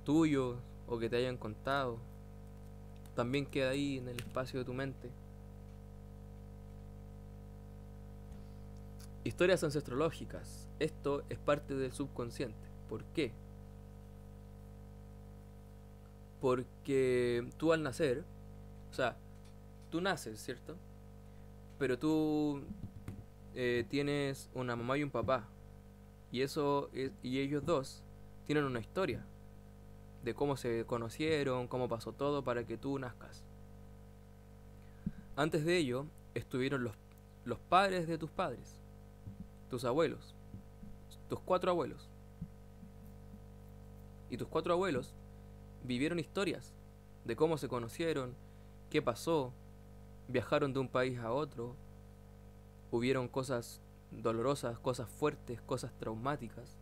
Tuyos o que te hayan contado. También queda ahí en el espacio de tu mente. Historias ancestrológicas. Esto es parte del subconsciente. ¿Por qué? Porque tú al nacer, o sea, tú naces, ¿cierto? Pero tú tienes una mamá y un papá. Y ellos dos tienen una historia de cómo se conocieron, cómo pasó todo para que tú nazcas. Antes de ello, estuvieron los padres de tus padres, tus abuelos, tus 4 abuelos. Y tus 4 abuelos vivieron historias de cómo se conocieron, qué pasó, viajaron de un país a otro, hubieron cosas dolorosas, cosas fuertes, cosas traumáticas.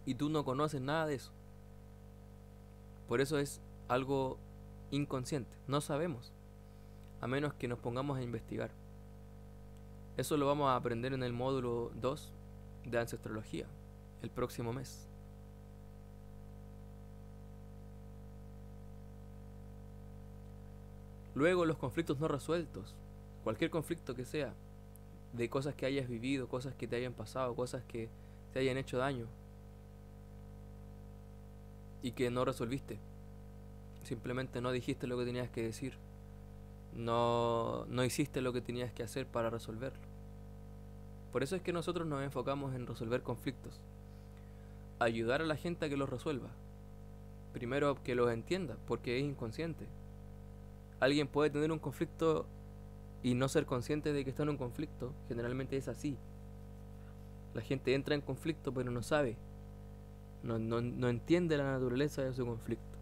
Y tú no conoces nada de eso. Por eso es algo inconsciente, no sabemos, a menos que nos pongamos a investigar. Eso lo vamos a aprender en el módulo 2 de Ancestrología, el próximo mes. Luego los conflictos no resueltos, cualquier conflicto que sea, de cosas que hayas vivido, cosas que te hayan pasado, cosas que te hayan hecho daño y que no resolviste. Simplemente no dijiste lo que tenías que decir. No hiciste lo que tenías que hacer para resolverlo. Por eso es que nosotros nos enfocamos en resolver conflictos. Ayudar a la gente a que los resuelva. Primero que los entienda, porque es inconsciente. Alguien puede tener un conflicto y no ser consciente de que está en un conflicto. Generalmente es así. La gente entra en conflicto pero no sabe. No entiende la naturaleza de su conflicto.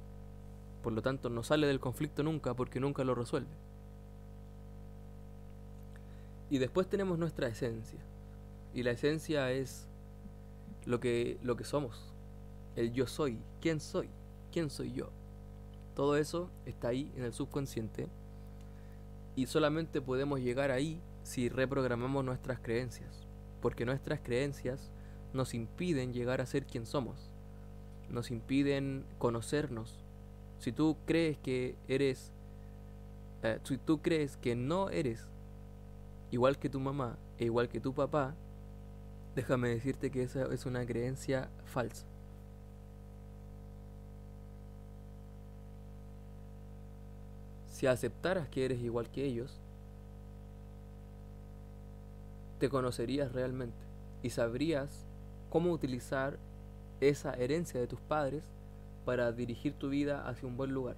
Por lo tanto, no sale del conflicto nunca porque nunca lo resuelve. Y después tenemos nuestra esencia. Y la esencia es lo que somos. El yo soy. ¿Quién soy? ¿Quién soy yo? Todo eso está ahí en el subconsciente. Y solamente podemos llegar ahí si reprogramamos nuestras creencias. Porque nuestras creencias nos impiden llegar a ser quien somos. Nos impiden conocernos. Si tú crees que si tú crees que no eres igual que tu mamá e igual que tu papá, déjame decirte que esa es una creencia falsa. Si aceptaras que eres igual que ellos, te conocerías realmente y sabrías cómo utilizar esa herencia de tus padres para dirigir tu vida hacia un buen lugar.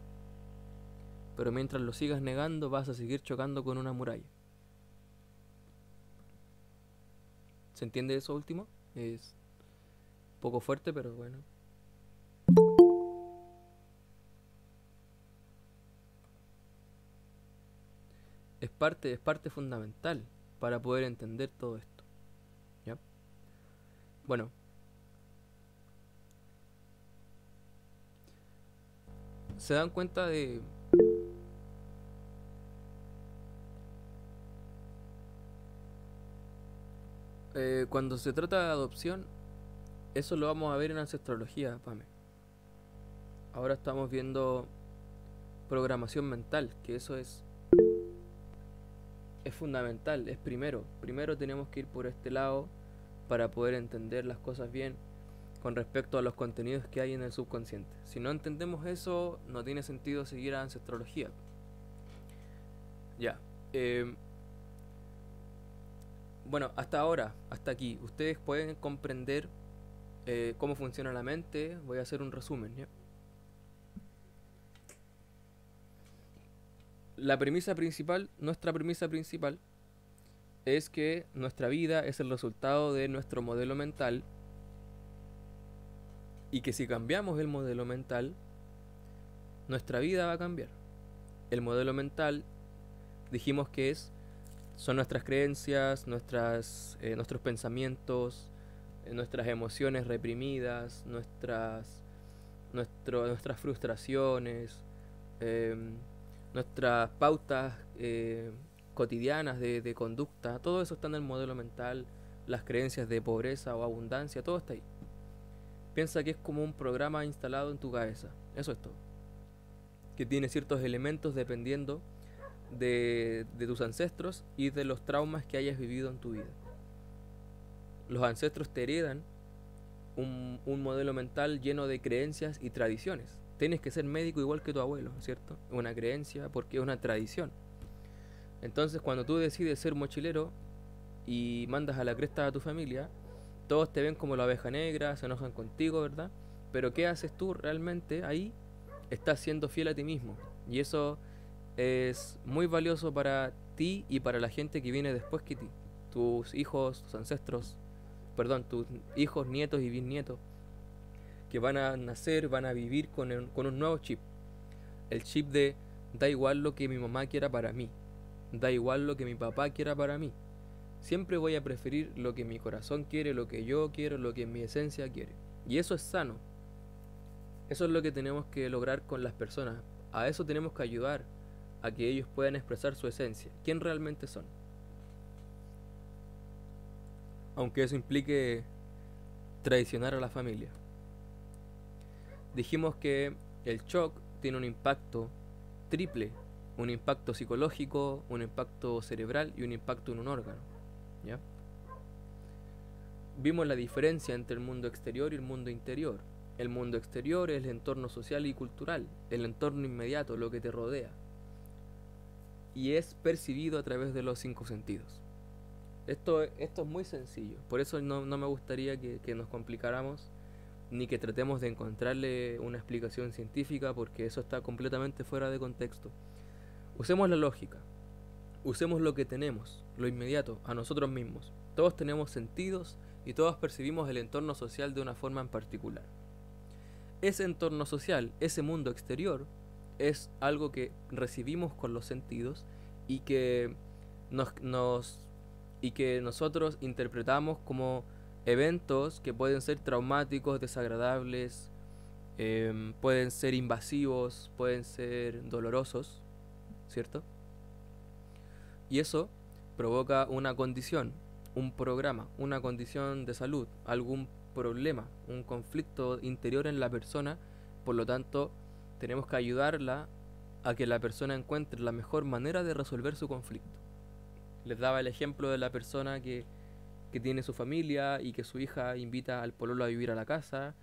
Pero mientras lo sigas negando, vas a seguir chocando con una muralla. ¿Se entiende eso último? Es un poco fuerte, pero bueno. es parte fundamental para poder entender todo esto. ¿Ya? Bueno, se dan cuenta de cuando se trata de adopción, eso lo vamos a ver en ancestrología, Pame. Ahora estamos viendo programación mental, que eso es fundamental, es primero tenemos que ir por este lado para poder entender las cosas bien con respecto a los contenidos que hay en el subconsciente. Si no entendemos eso, no tiene sentido seguir a ancestrología. Ya. Bueno, hasta ahora, hasta aquí, ustedes pueden comprender cómo funciona la mente. Voy a hacer un resumen, ¿ya? La premisa principal, nuestra premisa principal, es que nuestra vida es el resultado de nuestro modelo mental, y que si cambiamos el modelo mental, nuestra vida va a cambiar. El modelo mental, dijimos que son nuestras creencias, nuestros pensamientos, nuestras emociones reprimidas, nuestras frustraciones, nuestras pautas cotidianas de conducta. Todo eso está en el modelo mental. Las creencias de pobreza o abundancia, todo está ahí. Piensa que es como un programa instalado en tu cabeza. Eso es todo. Que tiene ciertos elementos dependiendo de tus ancestros y de los traumas que hayas vivido en tu vida. Los ancestros te heredan un modelo mental lleno de creencias y tradiciones. Tienes que ser médico igual que tu abuelo, ¿cierto? Una creencia porque es una tradición. Entonces, cuando tú decides ser mochilero y mandas a la cresta a tu familia, todos te ven como la oveja negra, se enojan contigo, ¿verdad? Pero ¿qué haces tú realmente ahí? Estás siendo fiel a ti mismo. Y eso es muy valioso para ti y para la gente que viene después que ti. Tus hijos, tus ancestros, tus hijos, nietos y bisnietos, que van a nacer, van a vivir con un nuevo chip. El chip de da igual lo que mi mamá quiera para mí, da igual lo que mi papá quiera para mí. Siempre voy a preferir lo que mi corazón quiere, lo que yo quiero, lo que mi esencia quiere. Y eso es sano. Eso es lo que tenemos que lograr con las personas. A eso tenemos que ayudar, a que ellos puedan expresar su esencia, quién realmente son. Aunque eso implique traicionar a la familia. Dijimos que el shock tiene un impacto triple. Un impacto psicológico, un impacto cerebral y un impacto en un órgano. ¿Ya? Vimos la diferencia entre el mundo exterior y el mundo interior. El mundo exterior es el entorno social y cultural, el entorno inmediato, lo que te rodea. Y es percibido a través de los 5 sentidos. Esto es muy sencillo. Por eso no me gustaría que nos complicáramos, ni que tratemos de encontrarle una explicación científica, porque eso está completamente fuera de contexto. Usemos la lógica. Usemos lo que tenemos, lo inmediato, a nosotros mismos. Todos tenemos sentidos y todos percibimos el entorno social de una forma en particular. Ese entorno social, ese mundo exterior, es algo que recibimos con los sentidos y que nosotros interpretamos como eventos que pueden ser traumáticos, desagradables, pueden ser invasivos, pueden ser dolorosos, ¿cierto? Y eso provoca una condición, un programa, una condición de salud, algún problema, un conflicto interior en la persona. Por lo tanto, tenemos que ayudarla a que la persona encuentre la mejor manera de resolver su conflicto. Les daba el ejemplo de la persona que tiene su familia y que su hija invita al pololo a vivir a la casa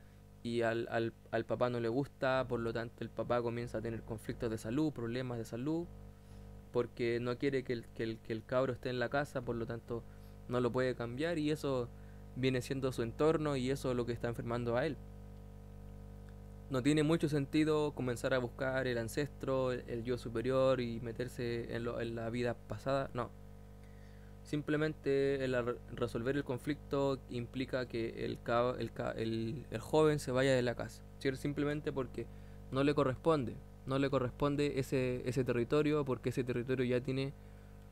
y al papá no le gusta, por lo tanto el papá comienza a tener conflictos de salud, problemas de salud, porque no quiere que el cabro esté en la casa, por lo tanto no lo puede cambiar, y eso viene siendo su entorno y eso es lo que está enfermando a él. No tiene mucho sentido comenzar a buscar el ancestro, el yo superior y meterse en la vida pasada, no. Simplemente resolver el conflicto implica que el joven se vaya de la casa, ¿cierto? Simplemente porque no le corresponde ese territorio, porque ese territorio ya tiene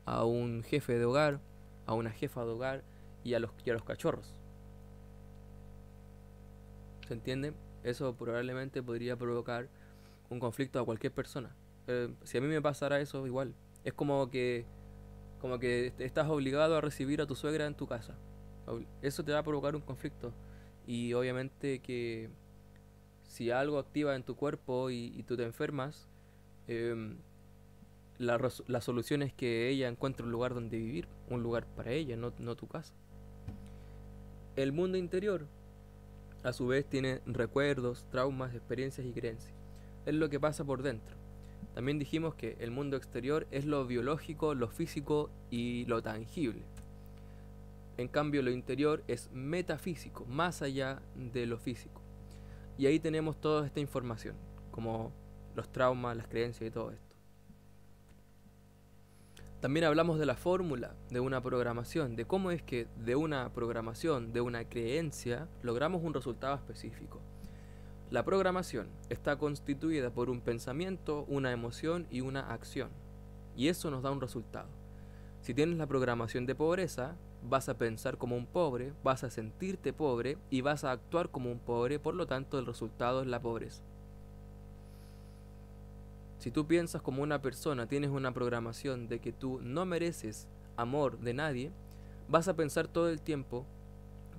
a un jefe de hogar, a una jefa de hogar y a los cachorros. ¿Se entiende? Eso probablemente podría provocar un conflicto a cualquier persona. Si a mí me pasara eso, igual. Es como que estás obligado a recibir a tu suegra en tu casa. Eso te va a provocar un conflicto. Y obviamente que si algo activa en tu cuerpo y tú te enfermas, la solución es que ella encuentre un lugar donde vivir, un lugar para ella, no tu casa. El mundo interior, a su vez, tiene recuerdos, traumas, experiencias y creencias. Es lo que pasa por dentro. También dijimos que el mundo exterior es lo biológico, lo físico y lo tangible. En cambio, lo interior es metafísico, más allá de lo físico. Y ahí tenemos toda esta información, como los traumas, las creencias y todo esto. También hablamos de la fórmula de una programación, de cómo es que de una programación, de una creencia, logramos un resultado específico. La programación está constituida por un pensamiento, una emoción y una acción. Y eso nos da un resultado. Si tienes la programación de pobreza, vas a pensar como un pobre, vas a sentirte pobre y vas a actuar como un pobre, por lo tanto el resultado es la pobreza. Si tú piensas como una persona, tienes una programación de que tú no mereces amor de nadie, vas a pensar todo el tiempo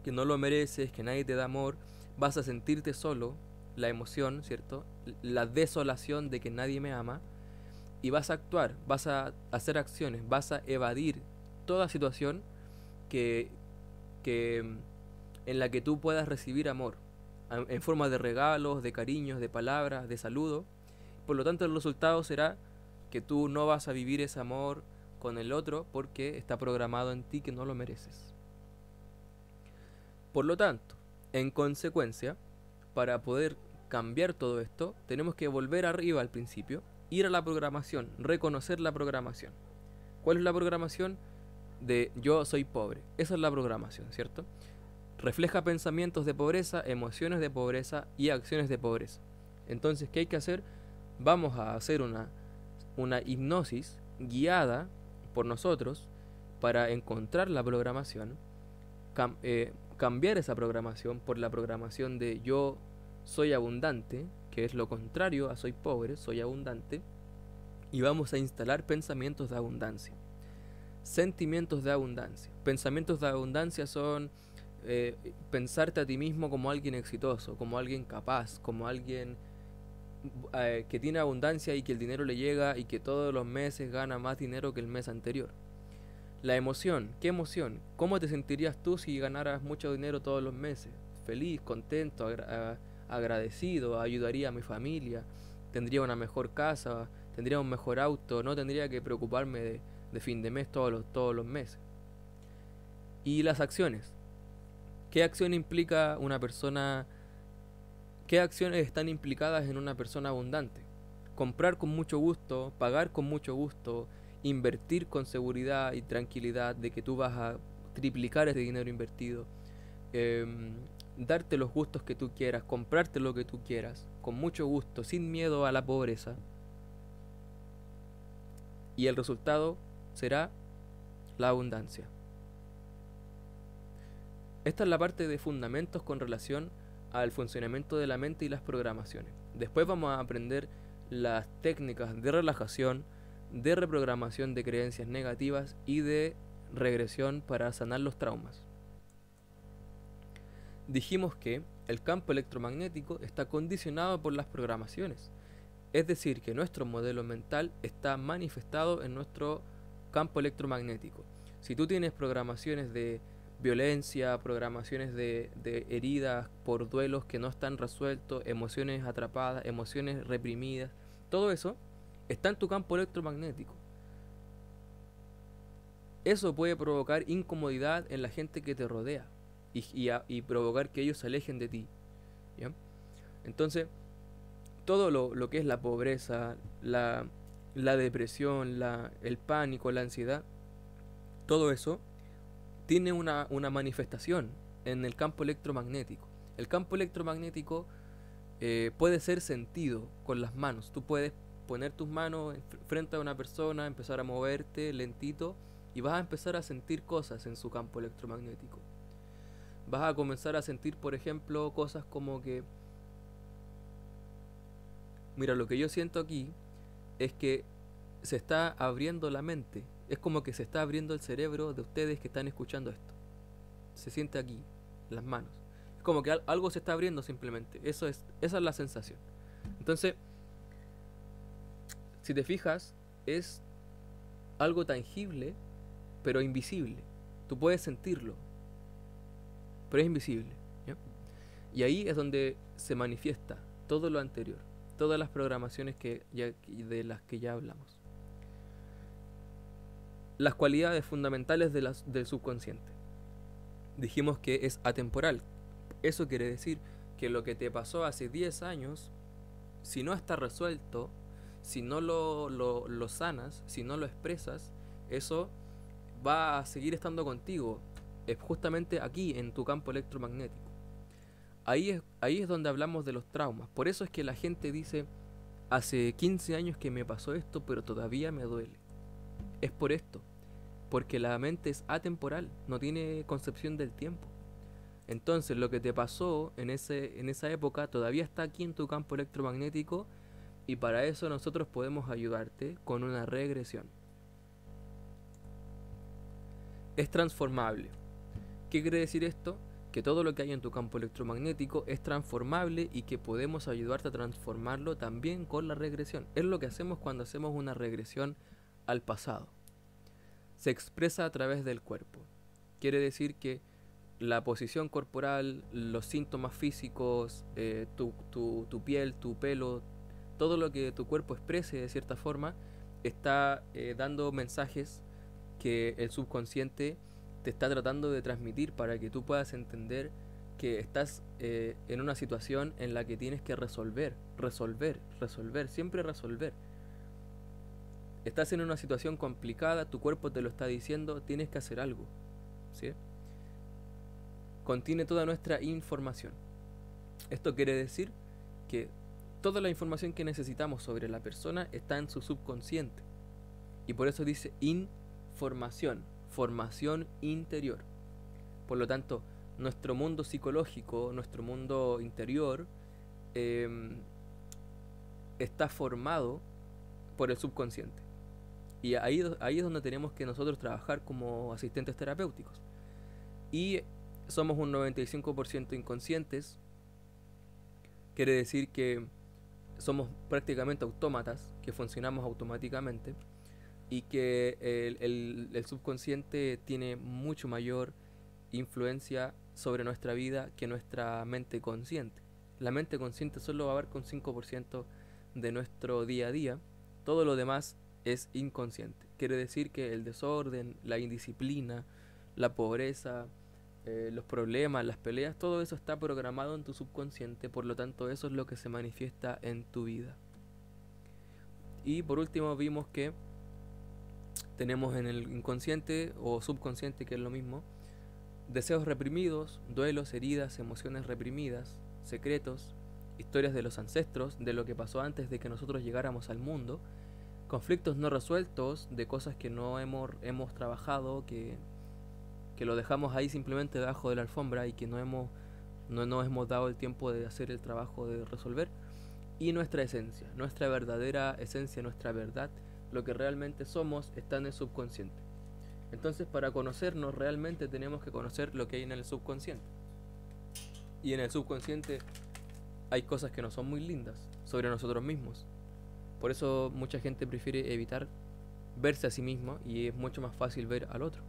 que no lo mereces, que nadie te da amor, vas a sentirte solo, la emoción, ¿cierto? La desolación de que nadie me ama, y vas a actuar, vas a hacer acciones, vas a evadir toda situación que en la que tú puedas recibir amor, en forma de regalos, de cariños, de palabras, de saludo. Por lo tanto, el resultado será que tú no vas a vivir ese amor con el otro porque está programado en ti que no lo mereces. Por lo tanto, en consecuencia, para poder cambiar todo esto, tenemos que volver arriba al principio, ir a la programación, reconocer la programación. ¿Cuál es la programación? De yo soy pobre. Esa es la programación, ¿cierto? Refleja pensamientos de pobreza, emociones de pobreza y acciones de pobreza. Entonces, ¿qué hay que hacer? Vamos a hacer una hipnosis guiada por nosotros para encontrar la programación, cambiar esa programación por la programación de yo soy abundante, que es lo contrario a soy pobre, soy abundante, y vamos a instalar pensamientos de abundancia. Sentimientos de abundancia. Pensamientos de abundancia son pensarte a ti mismo como alguien exitoso, como alguien capaz, como alguien que tiene abundancia y que el dinero le llega y que todos los meses gana más dinero que el mes anterior. La emoción, ¿qué emoción? ¿Cómo te sentirías tú si ganaras mucho dinero todos los meses? Feliz, contento, agradecido, ayudaría a mi familia, tendría una mejor casa, tendría un mejor auto, no tendría que preocuparme de fin de mes todos los meses. Y las acciones. ¿Qué acción implica una persona? ¿Qué acciones están implicadas en una persona abundante? Comprar con mucho gusto, pagar con mucho gusto, invertir con seguridad y tranquilidad de que tú vas a triplicar ese dinero invertido, darte los gustos que tú quieras, comprarte lo que tú quieras, con mucho gusto, sin miedo a la pobreza. Y el resultado será la abundancia. Esta es la parte de fundamentos con relación al funcionamiento de la mente y las programaciones. Después vamos a aprender las técnicas de relajación, de reprogramación de creencias negativas y de regresión para sanar los traumas. Dijimos que el campo electromagnético está condicionado por las programaciones, es decir, que nuestro modelo mental está manifestado en nuestro campo electromagnético. Si tú tienes programaciones de violencia, programaciones de heridas por duelos que no están resueltos, emociones atrapadas, emociones reprimidas, todo eso está en tu campo electromagnético. Eso puede provocar incomodidad en la gente que te rodea y provocar que ellos se alejen de ti, ¿ya? Entonces, todo lo que es la pobreza, la depresión, el pánico, la ansiedad, todo eso tiene una manifestación en el campo electromagnético. El campo electromagnético puede ser sentido con las manos. Tú puedes, poner tus manos frente a una persona, empezar a moverte lentito y vas a empezar a sentir cosas en su campo electromagnético. Vas a comenzar a sentir, por ejemplo, cosas como que, mira, lo que yo siento aquí es que se está abriendo la mente. Es como que se está abriendo el cerebro de ustedes que están escuchando esto. Se siente aquí, en las manos. Es como que algo se está abriendo simplemente. Esa es la sensación. Entonces, si te fijas, es algo tangible, pero invisible. Tú puedes sentirlo, pero es invisible, ¿ya? Y ahí es donde se manifiesta todo lo anterior, todas las programaciones de las que ya hablamos. Las cualidades fundamentales del subconsciente. Dijimos que es atemporal. Eso quiere decir que lo que te pasó hace 10 años, si no está resuelto, si no lo sanas, si no lo expresas, eso va a seguir estando contigo, justamente aquí en tu campo electromagnético. Ahí es donde hablamos de los traumas. Por eso es que la gente dice, hace 15 años que me pasó esto, pero todavía me duele. Es por esto, porque la mente es atemporal, no tiene concepción del tiempo. Entonces lo que te pasó en esa época todavía está aquí en tu campo electromagnético, y para eso nosotros podemos ayudarte con una regresión. Es transformable. ¿Qué quiere decir esto? Que todo lo que hay en tu campo electromagnético es transformable y que podemos ayudarte a transformarlo también con la regresión. Es lo que hacemos cuando hacemos una regresión al pasado. Se expresa a través del cuerpo. Quiere decir que la posición corporal, los síntomas físicos, tu piel, tu pelo, todo lo que tu cuerpo exprese de cierta forma, está dando mensajes que el subconsciente te está tratando de transmitir para que tú puedas entender que estás en una situación en la que tienes que resolver, siempre resolver. Estás en una situación complicada, tu cuerpo te lo está diciendo, tienes que hacer algo, ¿sí? Contiene toda nuestra información. Esto quiere decir que toda la información que necesitamos sobre la persona está en su subconsciente. Y por eso dice información, formación interior. Por lo tanto, nuestro mundo psicológico, nuestro mundo interior, está formado por el subconsciente. Y ahí es donde tenemos que nosotros trabajar como asistentes terapéuticos. Y somos un 95% inconscientes. Quiere decir que somos prácticamente autómatas, que funcionamos automáticamente, y que el subconsciente tiene mucho mayor influencia sobre nuestra vida que nuestra mente consciente. La mente consciente solo va a abarcar un 5% de nuestro día a día. Todo lo demás es inconsciente. Quiere decir que el desorden, la indisciplina, la pobreza, los problemas, las peleas, todo eso está programado en tu subconsciente. Por lo tanto, eso es lo que se manifiesta en tu vida. Y por último vimos que tenemos en el inconsciente o subconsciente, que es lo mismo, deseos reprimidos, duelos, heridas, emociones reprimidas, secretos, historias de los ancestros, de lo que pasó antes de que nosotros llegáramos al mundo, conflictos no resueltos, de cosas que no hemos trabajado, que lo dejamos ahí simplemente debajo de la alfombra y que no nos hemos dado el tiempo de hacer el trabajo de resolver. Y nuestra esencia, nuestra verdadera esencia, nuestra verdad, lo que realmente somos, está en el subconsciente. Entonces, para conocernos realmente tenemos que conocer lo que hay en el subconsciente. Y en el subconsciente hay cosas que no son muy lindas sobre nosotros mismos. Por eso mucha gente prefiere evitar verse a sí mismo y es mucho más fácil ver al otro.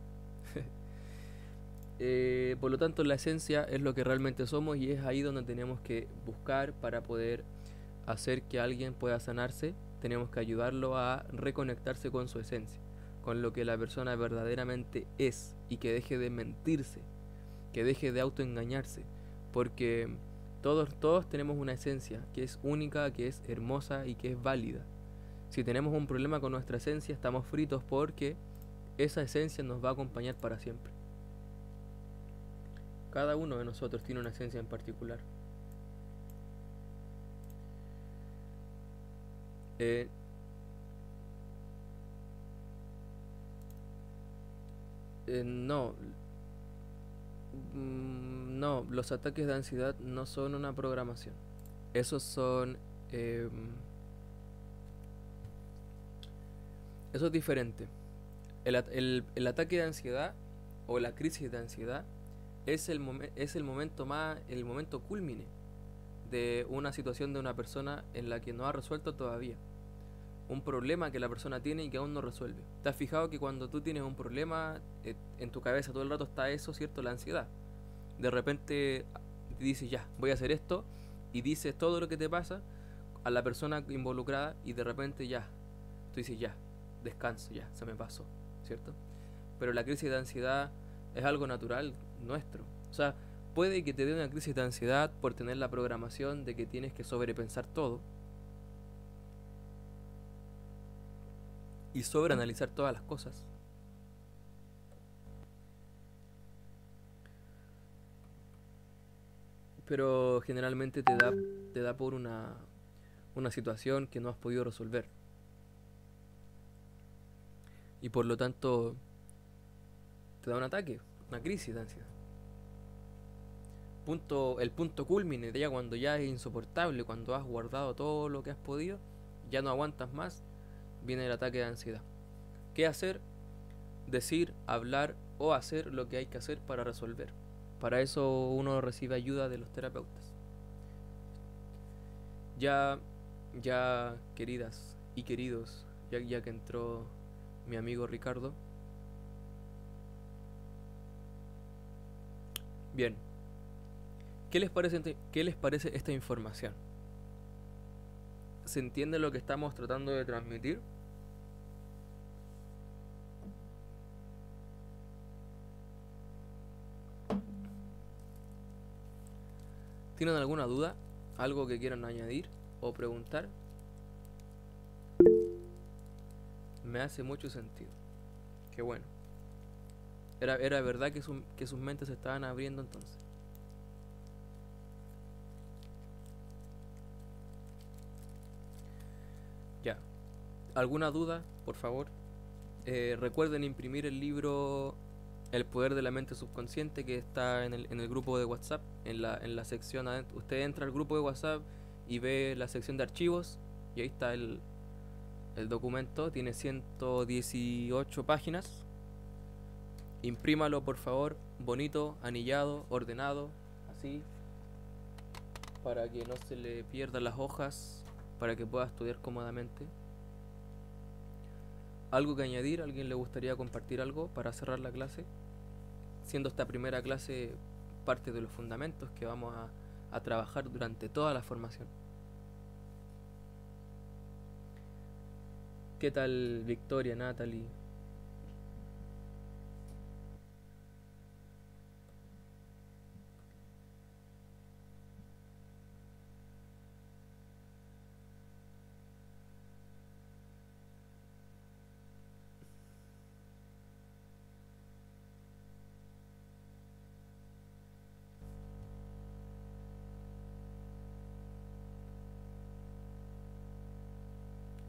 Por lo tanto, la esencia es lo que realmente somos, y es ahí donde tenemos que buscar para poder hacer que alguien pueda sanarse. Tenemos que ayudarlo a reconectarse con su esencia, con lo que la persona verdaderamente es, y que deje de mentirse, que deje de autoengañarse, porque todos tenemos una esencia que es única, que es hermosa y que es válida. Si tenemos un problema con nuestra esencia, estamos fritos, porque esa esencia nos va a acompañar para siempre. Cada uno de nosotros tiene una esencia en particular. No. No, los ataques de ansiedad no son una programación. Esos son... eso es diferente. El ataque de ansiedad o la crisis de ansiedad es el momento cúlmine de una situación de una persona en la que no ha resuelto todavía. Un problema que la persona tiene y que aún no resuelve. ¿Te has fijado que cuando tú tienes un problema, en tu cabeza todo el rato está eso, ¿cierto? La ansiedad. De repente dices, ya, voy a hacer esto, y dices todo lo que te pasa a la persona involucrada, y de repente ya, tú dices, ya, descanso, ya, se me pasó, ¿cierto? Pero la crisis de ansiedad es algo natural nuestro. O sea, puede que te dé una crisis de ansiedad por tener la programación de que tienes que sobrepensar todo y sobreanalizar todas las cosas. Pero generalmente te da por una situación que no has podido resolver. Y por lo tanto te da un ataque, una crisis de ansiedad. El punto culmine de ya cuando ya es insoportable, cuando has guardado todo lo que has podido, ya no aguantas más, viene el ataque de ansiedad. ¿Qué hacer? Decir, hablar o hacer lo que hay que hacer para resolver. Para eso uno recibe ayuda de los terapeutas. Ya queridas y queridos, ya que entró mi amigo Ricardo. Bien. ¿Qué les parece esta información? ¿Se entiende lo que estamos tratando de transmitir? ¿Tienen alguna duda? ¿Algo que quieran añadir o preguntar? Me hace mucho sentido. Qué bueno. Era verdad que sus mentes se estaban abriendo entonces. Ya. ¿Alguna duda? Por favor. Recuerden imprimir el libro El poder de la mente subconsciente, que está en el grupo de WhatsApp, en la sección adentro. Usted entra al grupo de WhatsApp y ve la sección de archivos, y ahí está el documento. Tiene 118 páginas. Imprímalo, por favor, bonito, anillado, ordenado, así, para que no se le pierdan las hojas, para que pueda estudiar cómodamente. ¿Algo que añadir? ¿Alguien le gustaría compartir algo para cerrar la clase? Siendo esta primera clase parte de los fundamentos que vamos a trabajar durante toda la formación. ¿Qué tal Victoria, Natalie?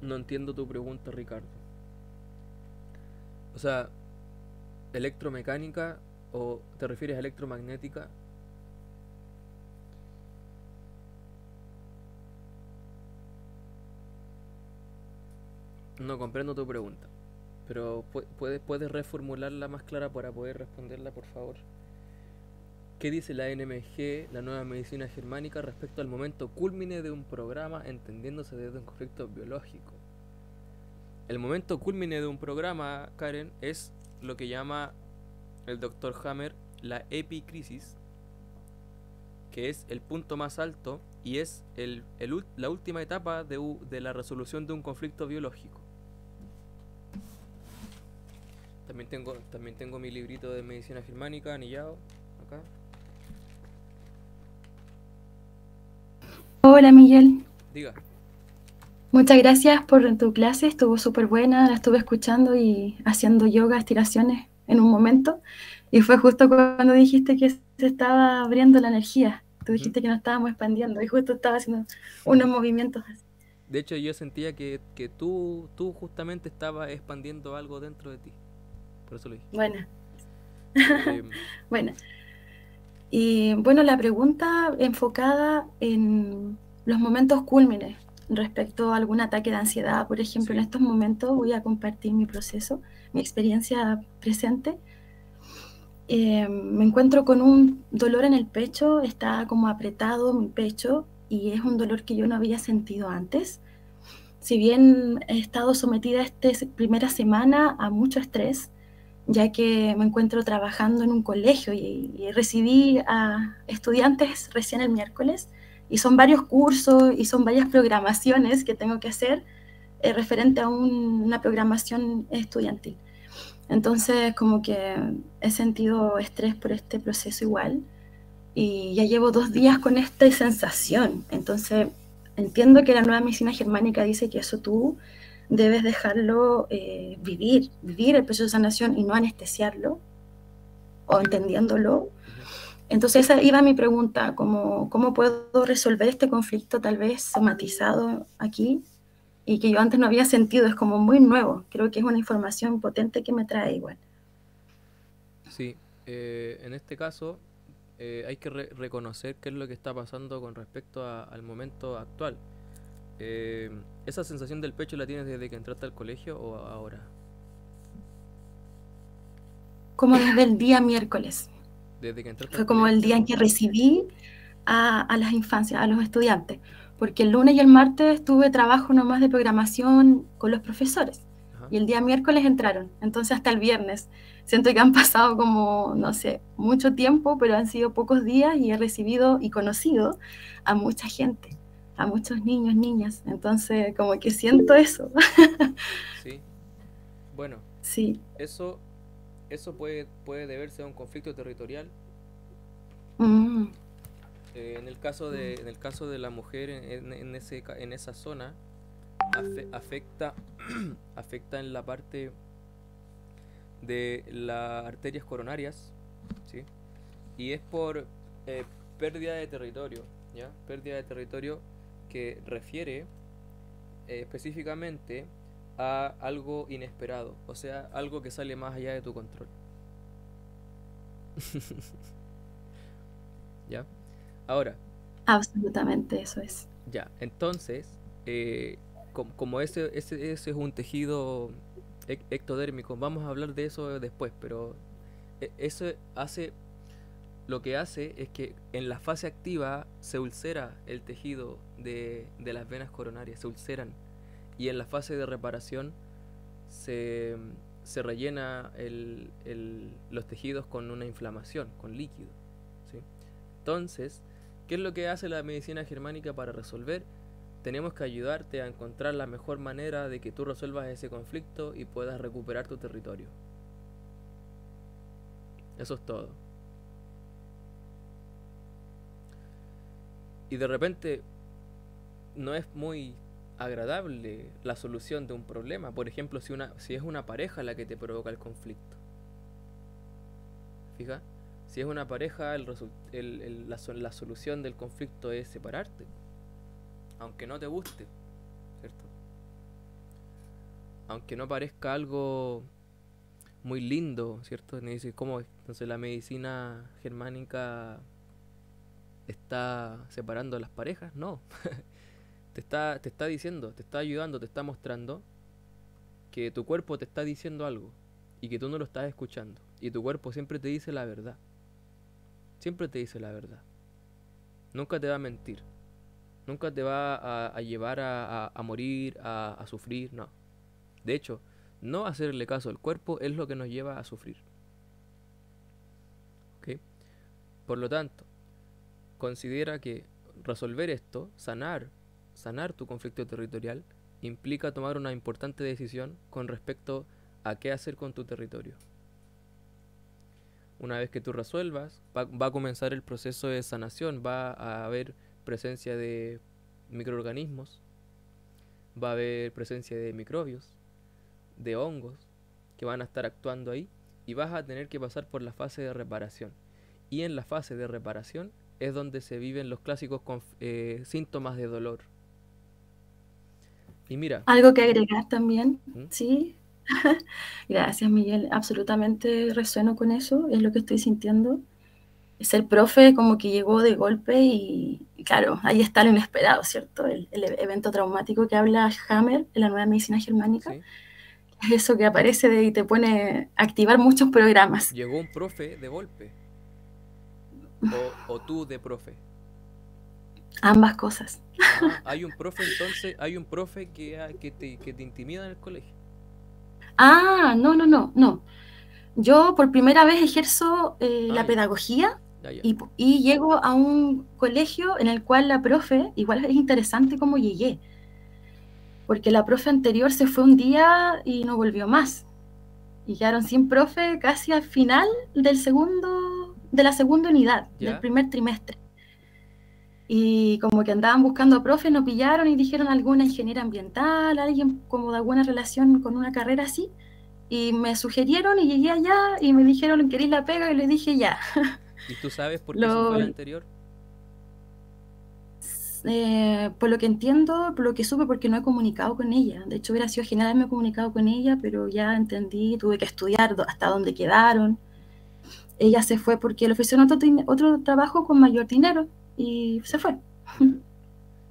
No entiendo tu pregunta, Ricardo. O sea, ¿electromecánica o te refieres a electromagnética? No comprendo tu pregunta, pero puedes reformularla más clara para poder responderla, por favor. ¿Qué dice la NMG, la nueva medicina germánica, respecto al momento cúlmine de un programa, entendiéndose desde un conflicto biológico? El momento cúlmine de un programa, Karen, es lo que llama el Dr. Hammer la epicrisis, que es el punto más alto y es la última etapa de la resolución de un conflicto biológico. También tengo mi librito de medicina germánica anillado acá. Hola Miguel, Diga. muchas gracias por tu clase, estuvo súper buena, la estuve escuchando y haciendo yoga, estiraciones en un momento, y fue justo cuando dijiste que se estaba abriendo la energía, tú dijiste que nos estábamos expandiendo y justo estaba haciendo unos movimientos así. De hecho, yo sentía que tú justamente estabas expandiendo algo dentro de ti, por eso lo dije. Bueno, Eh, Bueno, y bueno, la pregunta enfocada en los momentos cúlmines respecto a algún ataque de ansiedad, por ejemplo, en sí, estos momentos voy a compartir mi proceso, mi experiencia presente. Me encuentro con un dolor en el pecho, está como apretado mi pecho y es un dolor que yo no había sentido antes. Si bien he estado sometida esta primera semana a mucho estrés, ya que me encuentro trabajando en un colegio y recibí a estudiantes recién el miércoles, y son varios cursos y son varias programaciones que tengo que hacer referente a una programación estudiantil. Entonces, como que he sentido estrés por este proceso igual, y ya llevo 2 días con esta sensación. Entonces, entiendo que la nueva medicina germánica dice que eso tú debes dejarlo vivir el proceso de sanación y no anestesiarlo, o entendiéndolo. ujú. Entonces esa iba mi pregunta, ¿cómo puedo resolver este conflicto tal vez somatizado aquí y que yo antes no había sentido? Es como muy nuevo, creo que es una información potente que me trae igual. Sí, en este caso hay que reconocer qué es lo que está pasando con respecto al momento actual. Eh, ¿Esa sensación del pecho la tienes desde que entraste al colegio o ahora? Como desde el día miércoles, ¿Desde que entraste al fue como el día colegio? en que recibí a las infancias, a los estudiantes, porque el lunes y el martes tuve trabajo nomás de programación con los profesores, Ajá. y el día miércoles entraron, entonces hasta el viernes. Siento que han pasado como, no sé, mucho tiempo, pero han sido pocos días y he recibido y conocido a mucha gente, a muchos niños, niñas, entonces como que siento eso. Sí. Bueno, Sí. eso, eso puede deberse a un conflicto territorial. Mm. En el caso de la mujer en esa zona, afecta, afecta en la parte de las arterias coronarias, ¿sí? Y es por eh, pérdida de territorio, ¿ya? Pérdida de territorio que refiere específicamente a algo inesperado, o sea, algo que sale más allá de tu control. ¿Ya? Ahora, Absolutamente, eso es. ya, entonces, como ese es un tejido ectodérmico, vamos a hablar de eso después, pero eso hace, lo que hace es que en la fase activa se ulcera el tejido de las venas coronarias, se ulceran, y en la fase de reparación se, se rellena los tejidos con una inflamación, con líquido, ¿sí? Entonces, ¿qué es lo que hace la medicina germánica para resolver? Tenemos que ayudarte a encontrar la mejor manera de que tú resuelvas ese conflicto y puedas recuperar tu territorio. Eso es todo. Y de repente no es muy agradable la solución de un problema. Por ejemplo, si es una pareja la que te provoca el conflicto. Fija, si es una pareja, la solución del conflicto es separarte, aunque no te guste, ¿cierto? Aunque no parezca algo muy lindo, ¿cierto? Me dice, ¿cómo es? Entonces la medicina germánica está separando a las parejas. No, te está diciendo, te está ayudando, te está mostrando que tu cuerpo te está diciendo algo y que tú no lo estás escuchando. Y tu cuerpo siempre te dice la verdad. Siempre te dice la verdad. Nunca te va a mentir. Nunca te va a llevar a morir, a sufrir, no. De hecho, no hacerle caso al cuerpo es lo que nos lleva a sufrir. ¿Ok? Por lo tanto, considera que resolver esto, sanar tu conflicto territorial, implica tomar una importante decisión con respecto a qué hacer con tu territorio. Una vez que tú resuelvas, va a comenzar el proceso de sanación, va a haber presencia de microorganismos, va a haber presencia de microbios, de hongos que van a estar actuando ahí, y vas a tener que pasar por la fase de reparación. Y en la fase de reparación es donde se viven los clásicos síntomas de dolor. Y mira, Algo que agregar también, ¿Mm? ¿sí? Gracias, Miguel. Absolutamente resueno con eso, es lo que estoy sintiendo. Ser profe como que llegó de golpe y claro, ahí está lo inesperado, ¿cierto? El evento traumático que habla Hammer en la nueva medicina germánica. ¿Sí? Es eso que aparece y te pone a activar muchos programas. Llegó un profe de golpe. O tú de profe. Ambas cosas. Ah, hay un profe entonces, hay un profe que te intimida en el colegio. Ah, no. Yo por primera vez ejerzo la Ya. pedagogía Ya. y llego a un colegio en el cual la profe, igual es interesante cómo llegué, porque la profe anterior se fue un día y no volvió más. Y quedaron sin profe casi al final de la segunda unidad, ¿Ya? del primer trimestre. Y como que andaban buscando a profe, no pillaron y dijeron alguna ingeniera ambiental, alguien como de alguna relación con una carrera así. Y me sugirieron y llegué allá y me dijeron, ¿queréis la pega? Y les dije, ya. ¿Y tú sabes por qué se fue la anterior? Por lo que entiendo, por lo que supe, porque no he comunicado con ella. De hecho, hubiera sido genial haberme comunicado con ella, pero ya entendí, tuve que estudiar hasta dónde quedaron. Ella se fue porque le ofrecieron otro trabajo con mayor dinero y se fue.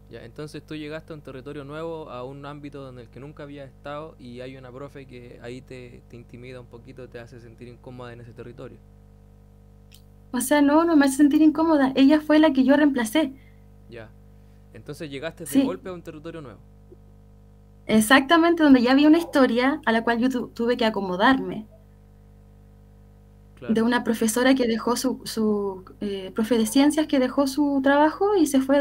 Ya, entonces tú llegaste a un territorio nuevo, a un ámbito en el que nunca habías estado y hay una profe que ahí te intimida un poquito, te hace sentir incómoda en ese territorio. O sea, no me hace sentir incómoda. Ella fue la que yo reemplacé. Ya. Entonces llegaste de Sí, golpe a un territorio nuevo. exactamente donde ya había una historia a la cual yo tuve que acomodarme. De Claro. una profesora que dejó su profe de ciencias que dejó su trabajo y se fue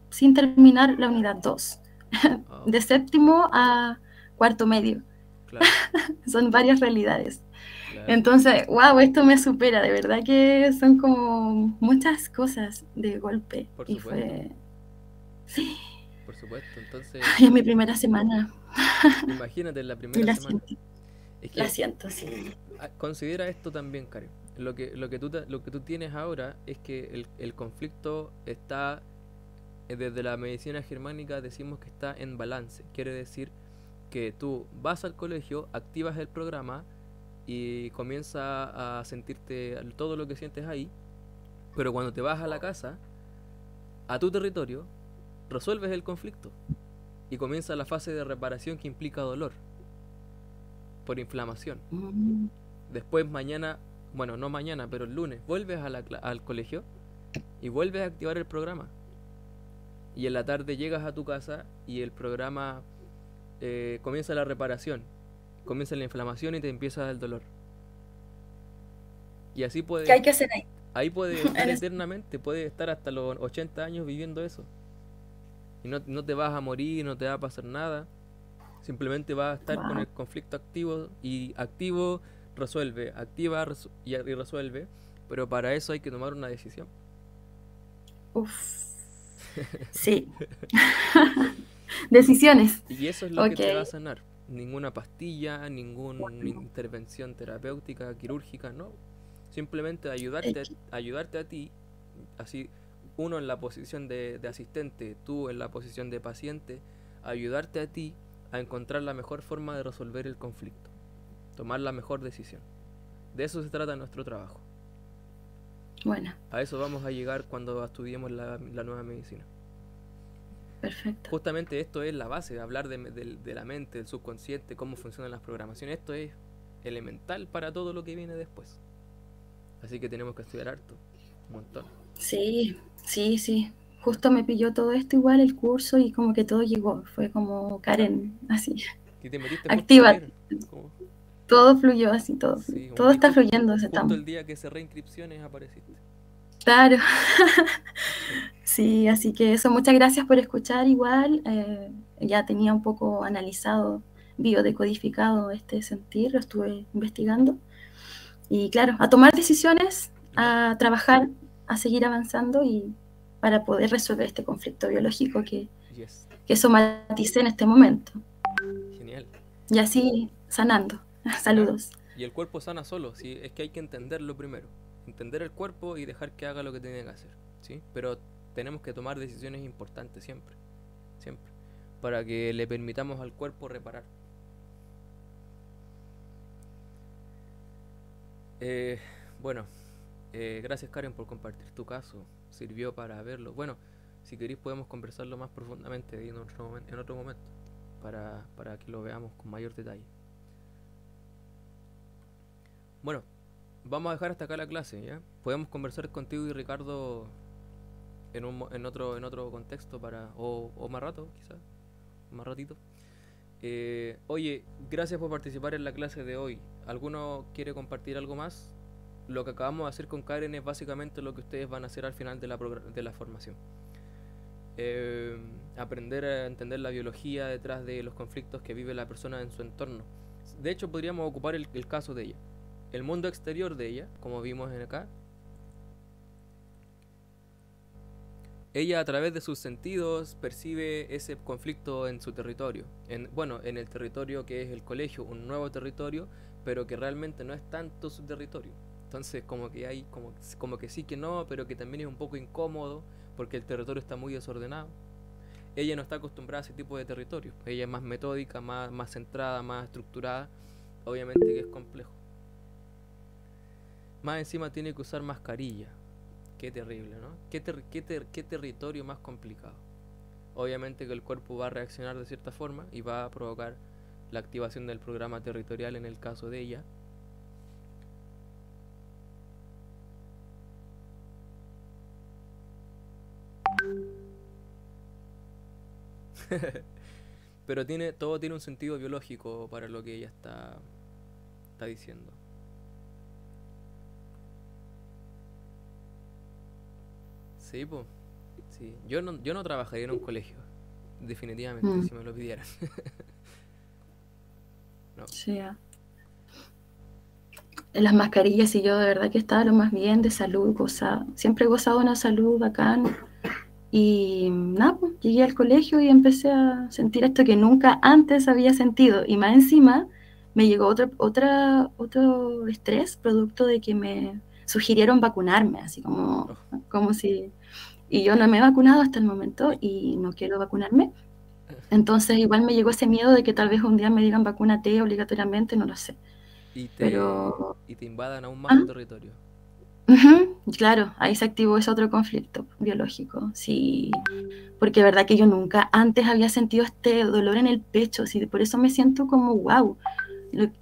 sin terminar la unidad 2, Ah, de séptimo a cuarto medio. claro, Son varias realidades. claro. Entonces, wow, esto me supera, de verdad que son como muchas cosas de golpe. Por Y supuesto, fue, sí, por supuesto. Entonces, ay, es mi primera semana imagínate en la y primera la semana. siento, Es la que siento, sí. considera esto también, Karen. Lo que tú tienes ahora es que el conflicto está, desde la medicina germánica decimos que está en balance. Quiere decir que tú vas al colegio, activas el programa y comienzas a sentirte todo lo que sientes ahí, pero cuando te vas a la casa, a tu territorio, resuelves el conflicto y comienza la fase de reparación que implica dolor por inflamación. Mm. Después mañana, bueno, no mañana, pero el lunes, vuelves al colegio y vuelves a activar el programa. Y en la tarde llegas a tu casa y el programa comienza la reparación, comienza la inflamación y te empieza el dolor. Y así ¿Qué hay que hacer ahí? ahí puedes estar eternamente, puedes estar hasta los 80 años viviendo eso. Y no te vas a morir, no te va a pasar nada. Simplemente vas a estar con Wow. el conflicto activo y activo resuelve, activa y resuelve. Pero para eso hay que tomar una decisión. Uf. Sí. Decisiones. Y eso es lo que Ok. te va a sanar. Ninguna pastilla, ninguna intervención terapéutica, quirúrgica, no. Simplemente ayudarte a ti, así uno en la posición de asistente, tú en la posición de paciente, ayudarte a ti a encontrar la mejor forma de resolver el conflicto, tomar la mejor decisión. De eso se trata nuestro trabajo. Bueno, A eso vamos a llegar cuando estudiemos la nueva medicina. perfecto. Justamente esto es la base, hablar de la mente, del subconsciente, cómo funcionan las programaciones. Esto es elemental para todo lo que viene después. Así que tenemos que estudiar harto, un montón. Sí. Justo me pilló todo esto igual el curso y como que todo llegó. Fue como Karen, así. ¿Y te metiste por Activa. querer? ¿Cómo? Todo fluyó así, todo. Sí, un Todo día, está fluyendo. justo el día que cerré inscripciones apareciste. Claro. Sí, así que eso, muchas gracias por escuchar igual. Ya tenía un poco analizado, biodecodificado este sentir, lo estuve investigando. Y claro, a tomar decisiones, a trabajar, a seguir avanzando y para poder resolver este conflicto biológico Yes, que somaticé en este momento. genial. Y así sanando. Saludos. Y el cuerpo sana solo, ¿sí? Es que hay que entenderlo primero. Entender el cuerpo y dejar que haga lo que tiene que hacer, ¿sí? Pero tenemos que tomar decisiones importantes siempre, siempre, para que le permitamos al cuerpo reparar. Eh, bueno, gracias Karen por compartir tu caso. Sirvió para verlo. Bueno, si queréis podemos conversarlo más profundamente en otro momento para que lo veamos con mayor detalle. Bueno, vamos a dejar hasta acá la clase, ¿ya? Podemos conversar contigo y Ricardo en otro contexto o más rato, quizás, más ratito. Oye, gracias por participar en la clase de hoy. ¿Alguno quiere compartir algo más? Lo que acabamos de hacer con Karen es básicamente lo que ustedes van a hacer al final de la formación. Aprender a entender la biología detrás de los conflictos que vive la persona en su entorno. De hecho, podríamos ocupar el caso de ella. El mundo exterior de ella, como vimos en acá. Ella a través de sus sentidos percibe ese conflicto en su territorio. En el territorio que es el colegio, un nuevo territorio, pero que realmente no es tanto su territorio. Entonces como que hay como que sí que no, pero que también es un poco incómodo porque el territorio está muy desordenado. Ella no está acostumbrada a ese tipo de territorio. Ella es más metódica, más centrada, más estructurada. Obviamente que es complejo. Más encima tiene que usar mascarilla. Qué terrible, ¿no? ¿Qué territorio más complicado? Obviamente que el cuerpo va a reaccionar de cierta forma y va a provocar la activación del programa territorial en el caso de ella. Pero todo tiene un sentido biológico para lo que ella está diciendo. Sí, pues. Sí. Yo no trabajaría en un colegio, definitivamente, si me lo pidieran. No. Sí. En las mascarillas, y yo de verdad que estaba lo más bien de salud, siempre he gozado una salud bacán. Y nada, pues, llegué al colegio y empecé a sentir esto que nunca antes había sentido. Y más encima me llegó otro estrés, producto de que me sugirieron vacunarme, así como si... Y yo no me he vacunado hasta el momento y no quiero vacunarme. Entonces igual me llegó ese miedo de que tal vez un día me digan vacúnate obligatoriamente, no lo sé. Y Pero... te invadan aún más tu territorio. Claro, ahí se activó ese otro conflicto biológico, sí, porque es verdad que yo nunca antes había sentido este dolor en el pecho, sí, por eso me siento como wow,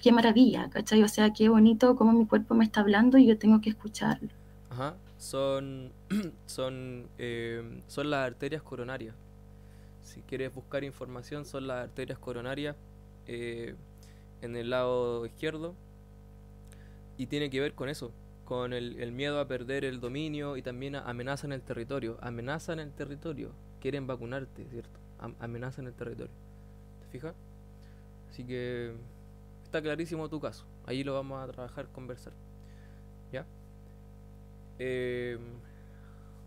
qué maravilla, ¿cachai? O sea, qué bonito cómo mi cuerpo me está hablando y yo tengo que escucharlo. Ajá, son las arterias coronarias. Si quieres buscar información, son las arterias coronarias en el lado izquierdo y tiene que ver con eso, con el miedo a perder el dominio y también amenazan el territorio. Amenazan el territorio. Quieren vacunarte, ¿cierto? Amenazan el territorio. ¿Te fijas? Así que está clarísimo tu caso. Ahí lo vamos a trabajar, conversar. ¿Ya?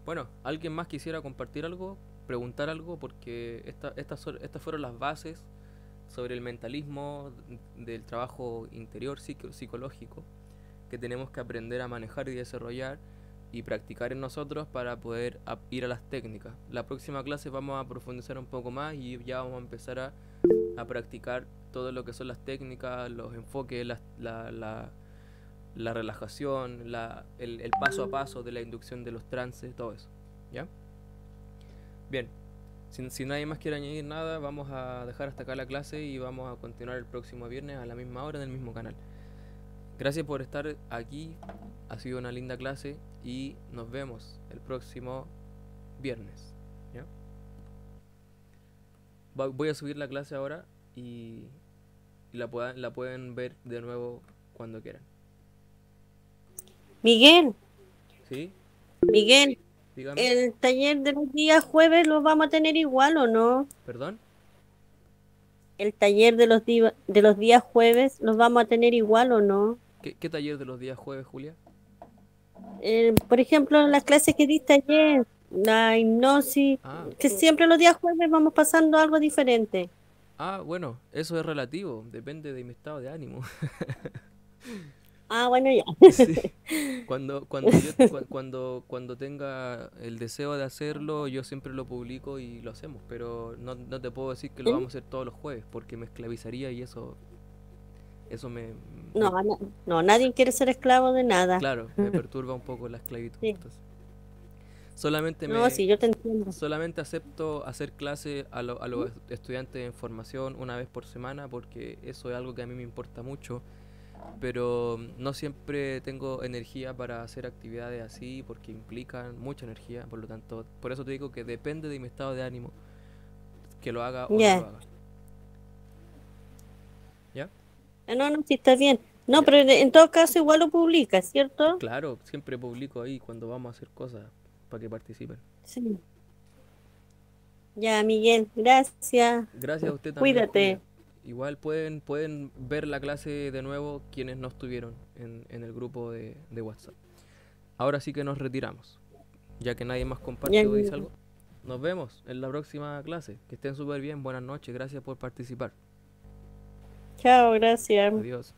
Bueno, ¿alguien más quisiera compartir algo? Preguntar algo, porque estas fueron las bases sobre el mentalismo del trabajo interior psicológico que tenemos que aprender a manejar y desarrollar y practicar en nosotros para poder ir a las técnicas. La próxima clase vamos a profundizar un poco más y ya vamos a empezar a practicar todo lo que son las técnicas, los enfoques, la relajación, el paso a paso de la inducción de los trances, todo eso. ¿Ya? Bien, si nadie más quiere añadir nada, vamos a dejar hasta acá la clase y vamos a continuar el próximo viernes a la misma hora en el mismo canal. Gracias por estar aquí, ha sido una linda clase y nos vemos el próximo viernes. ¿Ya? Voy a subir la clase ahora y la pueden ver de nuevo cuando quieran. Miguel, ¿Sí? Miguel, Dígame. ¿el taller de los días jueves lo vamos a tener igual o no? ¿Perdón? ¿El taller de los días jueves los vamos a tener igual o no? ¿Qué taller de los días jueves, Julia? Por ejemplo, las clases que diste ayer, la hipnosis, que siempre los días jueves vamos pasando algo diferente. Bueno, eso es relativo, depende de mi estado de ánimo. Bueno, ya. Sí. Cuando tenga el deseo de hacerlo, yo siempre lo publico y lo hacemos, pero no te puedo decir que lo vamos a hacer todos los jueves, porque me esclavizaría y eso Eso No, nadie quiere ser esclavo de nada. claro, me perturba un poco la esclavitud. Sí. Entonces, solamente No, sí, yo te entiendo. solamente acepto hacer clase a los estudiantes en formación una vez por semana porque eso es algo que a mí me importa mucho, pero no siempre tengo energía para hacer actividades así porque implican mucha energía, por lo tanto, por eso te digo que depende de mi estado de ánimo que lo haga o no Ya. lo haga. ¿Ya? No, sí está bien. No, Ya. pero en todo caso igual lo publicas, ¿cierto? Claro, siempre publico ahí cuando vamos a hacer cosas para que participen. Sí. Ya, Miguel, gracias. Gracias a usted también, Cuídate. Julia. Igual pueden ver la clase de nuevo quienes no estuvieron en el grupo de WhatsApp. Ahora sí que nos retiramos, ya que nadie más comparte Ya, o dice Miguel. algo. Nos vemos en la próxima clase. Que estén súper bien. Buenas noches. Gracias por participar. Chao, gracias. Adiós.